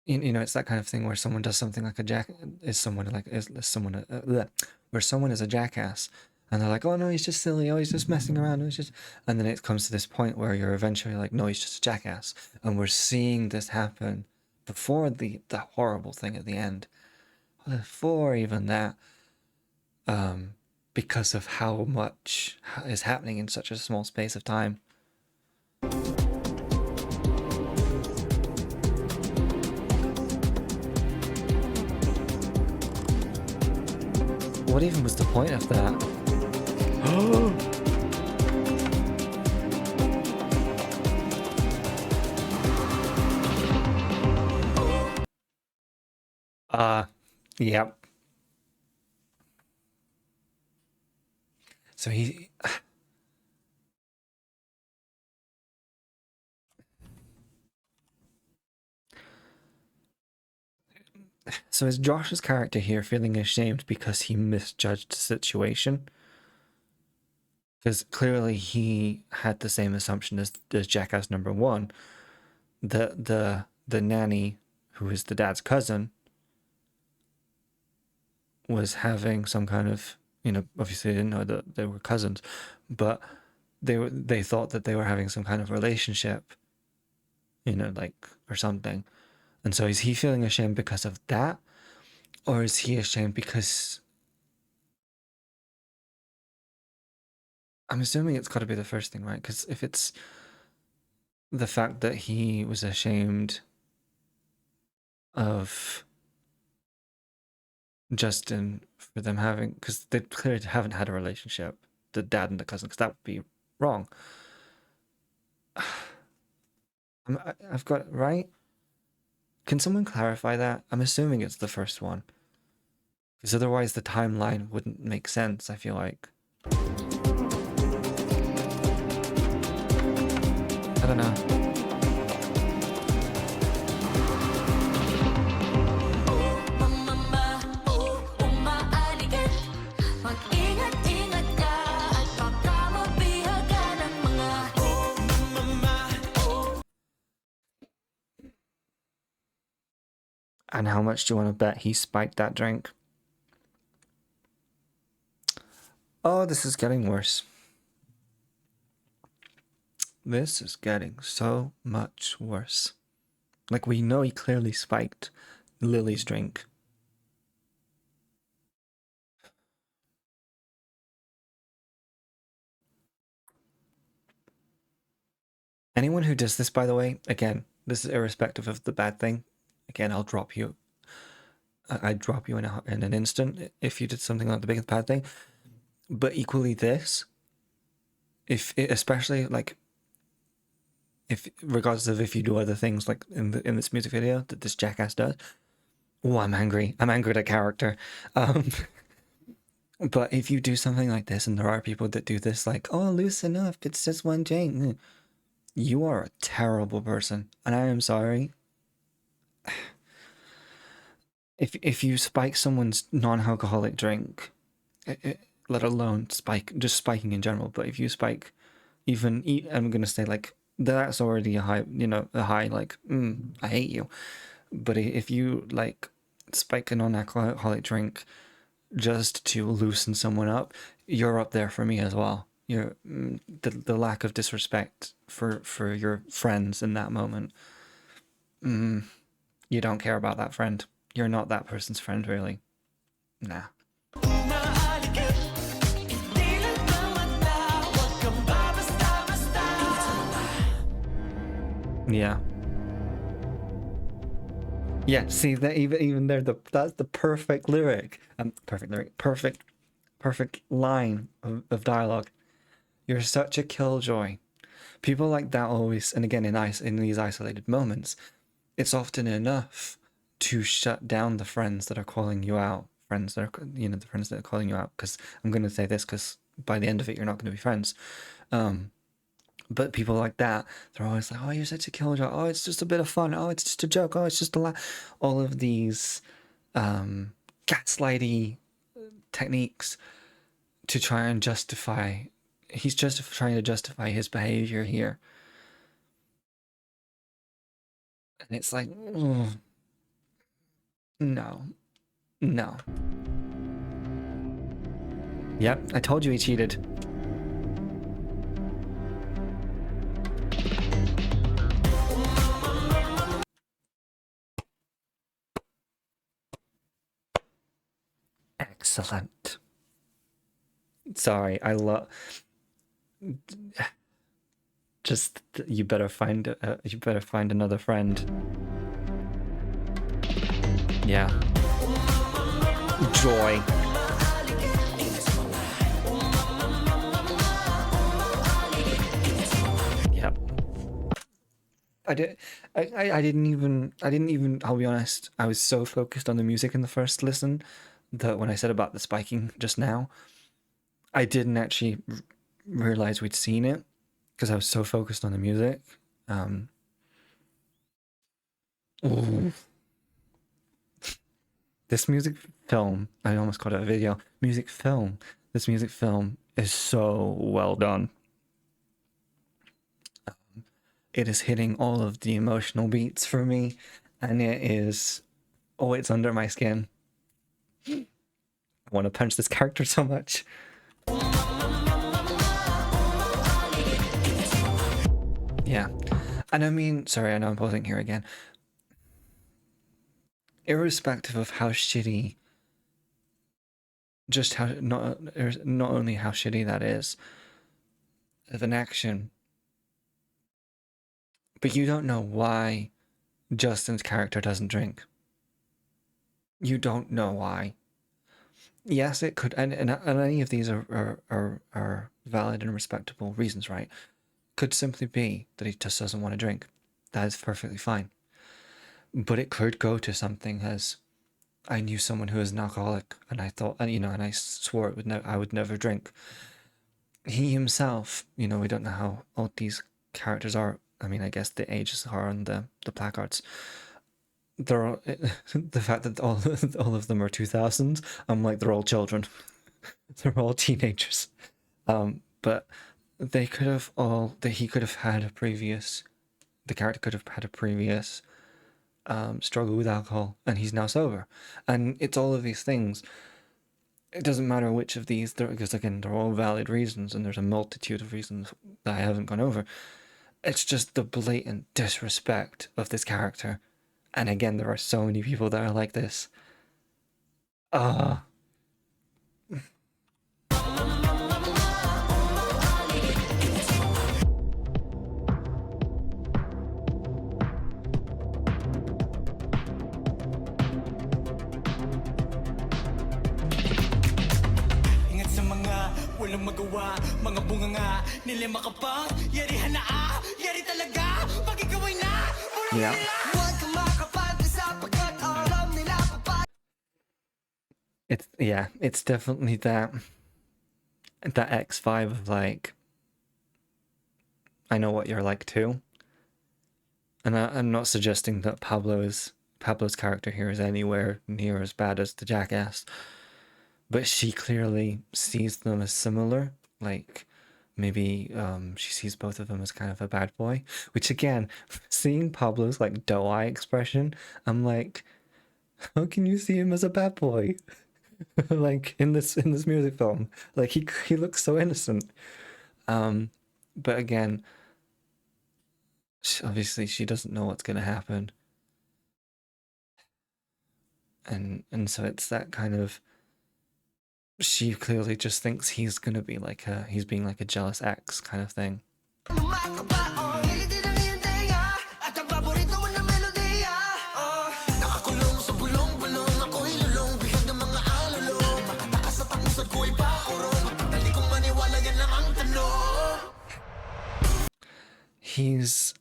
you know, it's that kind of thing where someone does something like where someone is a jackass, and they're like, oh no, he's just silly, oh, he's just messing around, oh, he's just, and then it comes to this point where you're eventually like, no, he's just a jackass. And we're seeing this happen before the horrible thing at the end, before even that, because of how much is happening in such a small space of time. What even was the point of that? Yep. So so is Josh's character here feeling ashamed because he misjudged the situation? Because clearly he had the same assumption as Jackass number one. The nanny, who is the dad's cousin, was having some kind of, you know, obviously they didn't know that they were cousins, but they thought that they were having some kind of relationship, you know, like, or something. And so is he feeling ashamed because of that? Or is he ashamed because, I'm assuming it's got to be the first thing, right? Because if it's the fact that he was ashamed of Justin for them having, because they clearly haven't had a relationship, the dad and the cousin, because that would be wrong. I've got it right. Can someone clarify that? I'm assuming it's the first one, because otherwise the timeline wouldn't make sense, I feel like. I don't know. Mama, umaaligid. Mag-ingat-ingat ka at baka mabihagan ang mga And how much do you want to bet he spiked that drink? Oh, this is getting worse. This is getting so much worse. Like, we know he clearly spiked Lily's drink. Anyone who does this, by the way, again, this is irrespective of the bad thing. Again, I'll drop you. I'd drop you in an instant if you did something like the big bad thing. But equally this, especially like if regardless of if you do other things like in this music video that this jackass does. Oh, I'm angry. I'm angry at a character. But if you do something like this, and there are people that do this, like, oh, loosen up, it's just one drink. You are a terrible person, and I am sorry. If you spike someone's non-alcoholic drink, let alone just spiking in general, but if you spike even, I'm gonna say like that's already a high, a high like, I hate you. But if you like spike a non-alcoholic drink just to loosen someone up, you're up there for me as well. You're the lack of disrespect for your friends in that moment. You don't care about that friend. You're not that person's friend, really. Nah. Umaaligid, hindi lang tumatawag kang basta-basta. Yeah. Yeah, see that even there, that's the perfect lyric. Perfect line of dialogue. You're such a killjoy. People like that always, and again in these isolated moments, it's often enough to shut down the friends that are calling you out. Friends that are, the friends that are calling you out. Because I'm going to say this, because by the end of it, you're not going to be friends. But people like that, they're always like, oh, you're such a killjoy. Oh, it's just a bit of fun. Oh, it's just a joke. Oh, it's just a laugh. All of these gaslighty techniques to try and justify. He's just trying to justify his behavior here. And it's like, no. Yep, I told you he cheated. Excellent. Sorry, I love. Just you better find another friend. Yeah. Joy. Yep. I didn't even, I'll be honest, I was so focused on the music in the first listen that when I said about the spiking just now, I didn't actually realize we'd seen it because I was so focused on the music. This music film, I almost called it a video, this music film is so well done. It is hitting all of the emotional beats for me, and it's under my skin. I want to punch this character so much. Yeah. And I mean, sorry, I know I'm pausing here again. Irrespective of how shitty, just how, not only how shitty that is of an action, but you don't know why Justin's character doesn't drink. You don't know why. Yes, it could, and any of these are valid and respectable reasons, right? Could simply be that he just doesn't want to drink. That is perfectly fine. But it could go to something as, I knew someone who is an alcoholic, and I thought, and I swore I would never drink. He himself, we don't know how old these characters are. I mean, I guess the ages are on the placards. They're all, the fact that all of them are 2000s, I'm like, they're all children. They're all teenagers. But they could have the character could have had a previous struggle with alcohol, and he's now sober. And it's all of these things. It doesn't matter which of these, because again, they're all valid reasons, and there's a multitude of reasons that I haven't gone over. It's just the blatant disrespect of this character. And again, there are so many people that are like this. Ingat sa mga walang magawa, mga bunganga nila makapang, yarihan na yari talaga. Yeah. Huwag kang makapante sapagkat alam nila It's definitely that X vibe of like, I know what you're like too. And I'm not suggesting that Pablo's character here is anywhere near as bad as the jackass, but she clearly sees them as similar. Like maybe she sees both of them as kind of a bad boy. Which again, seeing Pablo's like doe eye expression, I'm like, how can you see him as a bad boy? Like in this music film, like he looks so innocent. But again, obviously she doesn't know what's going to happen, and so it's that kind of, she clearly just thinks he's going to be like he's being like a jealous ex kind of thing. Makaba, hilid din ang iyong tenga at ang paborito mo na melodiya. Nakakulong sa bulong-bulong, ako'y lulong, bihag ng mga alulong. Makatakas at ang usad ko'y pakurong, dali kong maniwala yan lang ang tanong. He's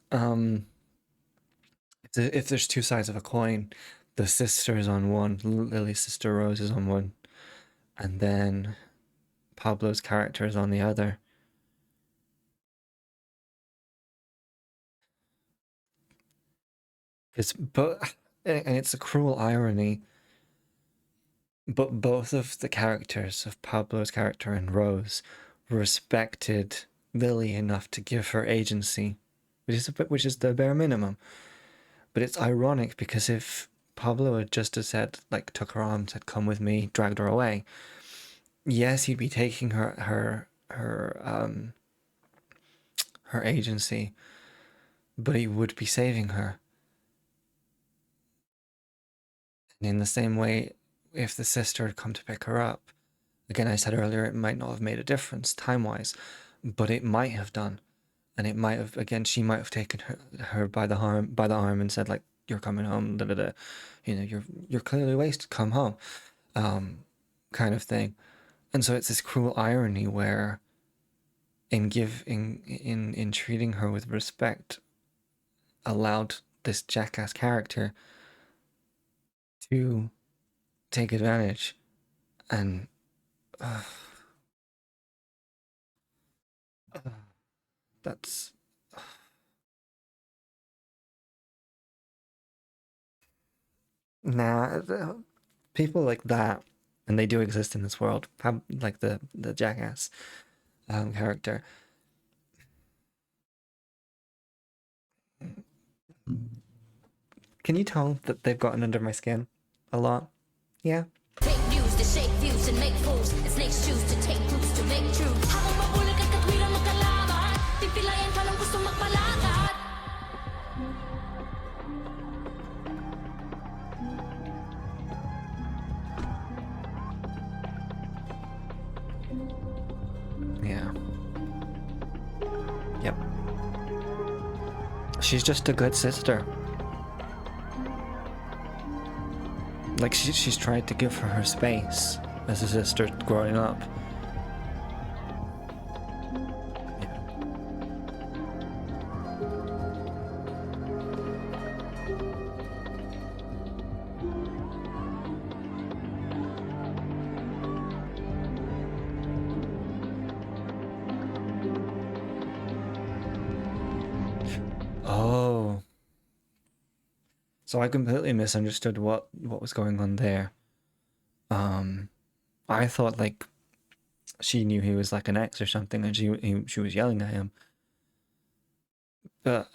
if there's two sides of a coin, the sister is on one, Lily's sister Rose is on one, and then Pablo's character is on the other. And it's a cruel irony, but both of the characters of Pablo's character and Rose respected Lily enough to give her agency, which is the bare minimum. But it's ironic because if Pablo had just said, like, took her arm, said, "Come with me," dragged her away, yes, he'd be taking her agency, but he would be saving her. And in the same way, if the sister had come to pick her up, again, I said earlier, it might not have made a difference time-wise, but it might have done. And it might have, again, she might have taken her by the arm and said, like, "You're coming home, da da da. You know, you're clearly wasted, come home," kind of thing. And so it's this cruel irony where in treating her with respect, allowed this jackass character to take advantage. And that's people like that, and they do exist in this world, like the jackass character. Can you tell that they've gotten under my skin a lot? Yeah. Take views to shape views and make fools. And snakes choose to take roots to make true. Habang mabulag at katwirang magkalaban, pipilayan ka lang gustong magpalakad. Yeah. Yep. She's just a good sister. Like, she's tried to give her space as a sister growing up. Yeah. Oh. So I completely misunderstood what was going on there. I thought, like, she knew he was like an ex or something, and she was yelling at him. But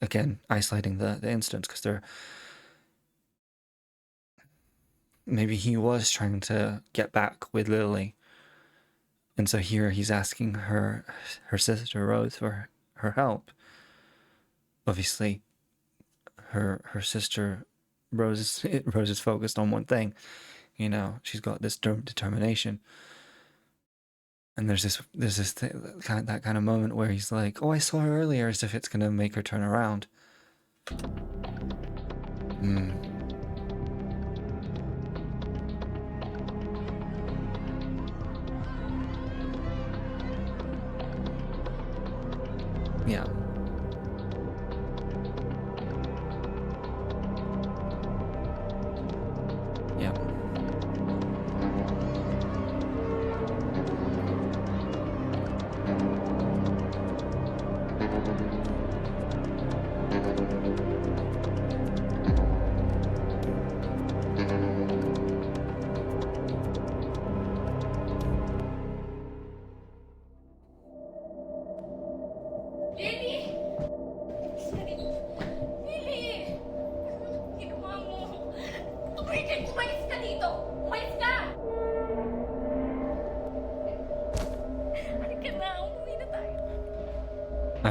again, isolating the incidents, because maybe he was trying to get back with Lily, and so here he's asking her sister Rose for her help. Obviously, her sister Rose is focused on one thing. You know, she's got this determination. And there's this kind of moment where he's like, "Oh, I saw her earlier," as if it's gonna make her turn around. Yeah.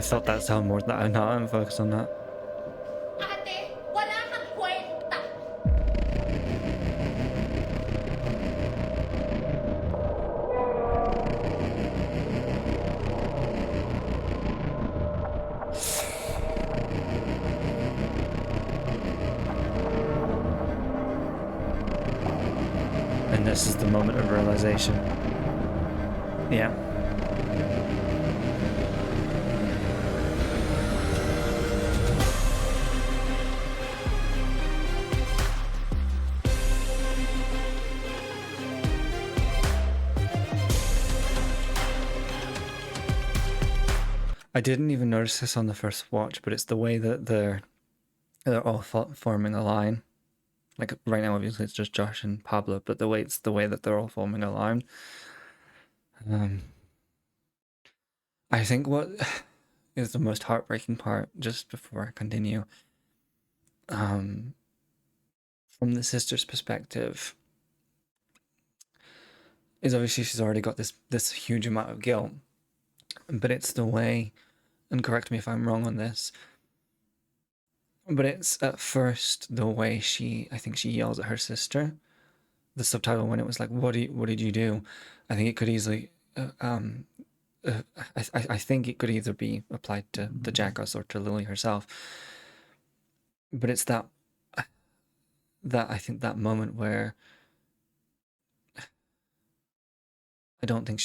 thought that sound more than that. I'm focused on that. Ate, wala kang kwenta. And this is the moment of realization. Yeah. I didn't even notice this on the first watch, but it's the way that they're all forming a line. Like right now, obviously it's just Josh and Pablo, but the way that they're all forming a line. I think what is the most heartbreaking part, just before I continue, from the sister's perspective, is obviously she's already got this huge amount of guilt, but it's the way, and correct me if I'm wrong on this, but it's at first the way I think she yells at her sister. The subtitle, when it was like, what did you do? I think it could easily, I think it could either be applied to the jackass or to Lily herself. But it's that I think that moment where I don't think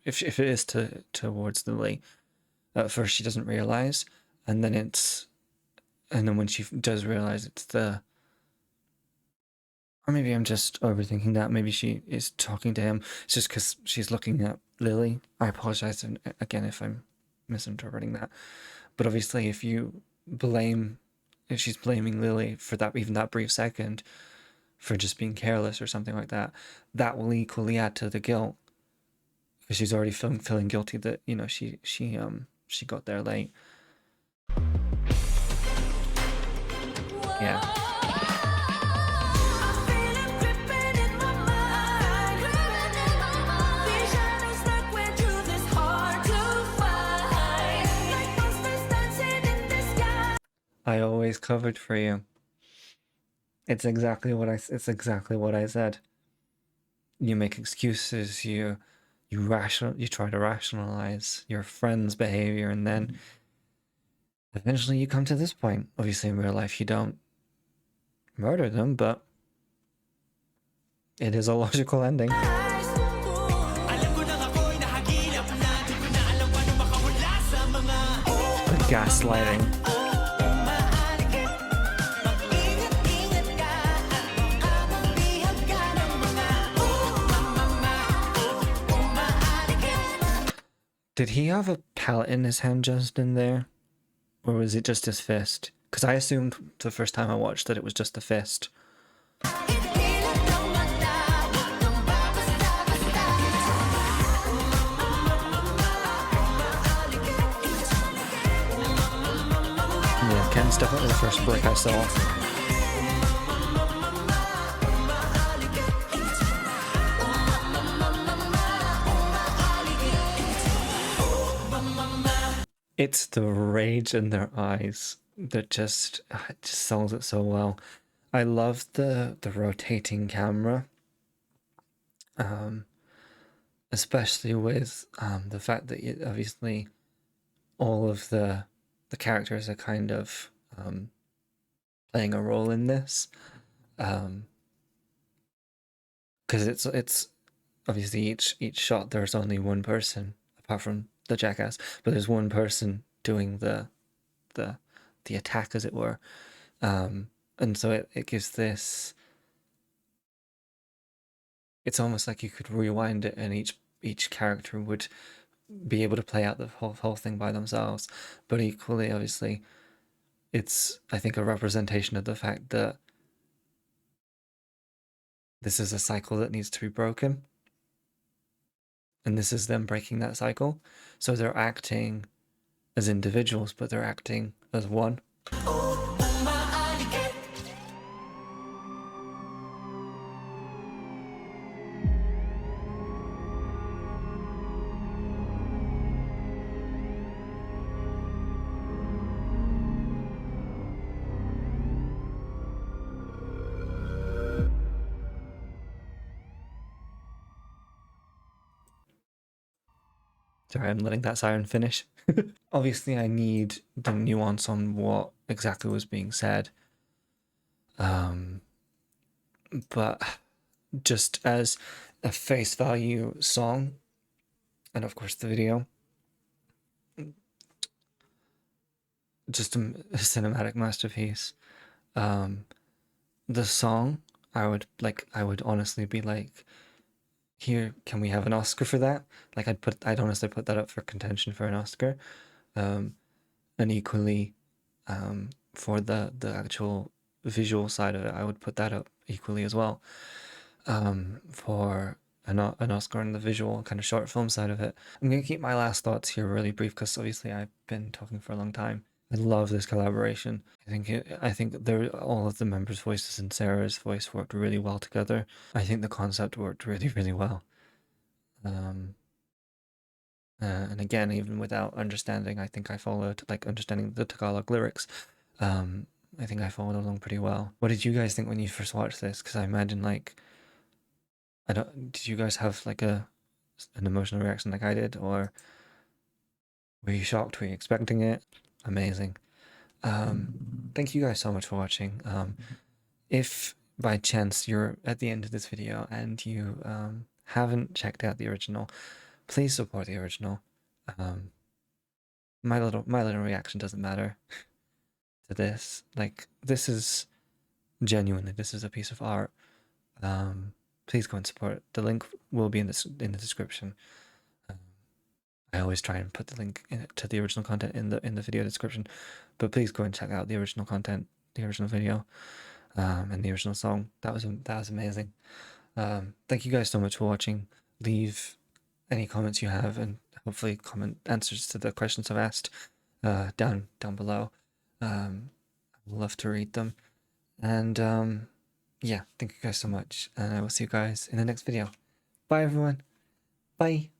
if it is towards Lily, at first she doesn't realize, and then when she does realize, it's or maybe I'm just overthinking that. Maybe she is talking to him. It's just because she's looking at Lily. I apologize again if I'm misinterpreting that. But obviously, if she's blaming Lily for that, even that brief second, for just being careless or something like that, that will equally add to the guilt. Because she's already feeling guilty that, you know, she got there late. Yeah. I always covered for you. It's exactly what I said. You make excuses, you try to rationalize your friend's behavior, and then eventually you come to this point. Obviously in real life you don't murder them, but it is a logical ending. The gaslighting. Did he have a palette in his hand just in there? Or was it just his fist? Because I assumed the first time I watched that it was just the fist. Yeah, Ken's definitely the first brick I saw. It's the rage in their eyes that just sells it so well. I love the rotating camera, especially with the fact that obviously all of the characters are kind of playing a role in this, because it's obviously each shot there's only one person apart from the jackass, but there's one person doing the attack, as it were, and so it gives this. It's almost like you could rewind it, and each character would be able to play out the whole thing by themselves. But equally, obviously, it's, I think, a representation of the fact that this is a cycle that needs to be broken. And this is them breaking that cycle. So they're acting as individuals, but they're acting as one. Sorry, I'm letting that siren finish. Obviously, I need the nuance on what exactly was being said. But just as a face value song, and of course the video, just a cinematic masterpiece. The song, I would honestly be like, here, can we have an Oscar for that? Like I'd honestly put that up for contention for an Oscar. And equally, for the actual visual side of it, I would put that up equally as well. For an Oscar on the visual kind of short film side of it. I'm gonna keep my last thoughts here really brief because obviously I've been talking for a long time. I love this collaboration. I think all of the members' voices and Sarah's voice worked really well together. I think the concept worked really, really well. And again, even without understanding, I think I followed, like understanding the Tagalog lyrics. I think I followed along pretty well. What did you guys think when you first watched this? Because I imagine like, did you guys have like an emotional reaction like I did, or were you shocked? Were you expecting it? Amazing. Thank you guys so much for watching. If by chance you're at the end of this video and you haven't checked out the original, please support the original. My little reaction doesn't matter to this. Like, this is genuinely, this is a piece of art. Please go and support it. The link will be in the description. I always try and put the link to the original content in the video description, but please go and check out the original content, the original video, and the original song. That was amazing. Thank you guys so much for watching. Leave any comments you have, and hopefully comment answers to the questions I've asked down below. I'd love to read them. And yeah, thank you guys so much, and I will see you guys in the next video. Bye everyone. Bye.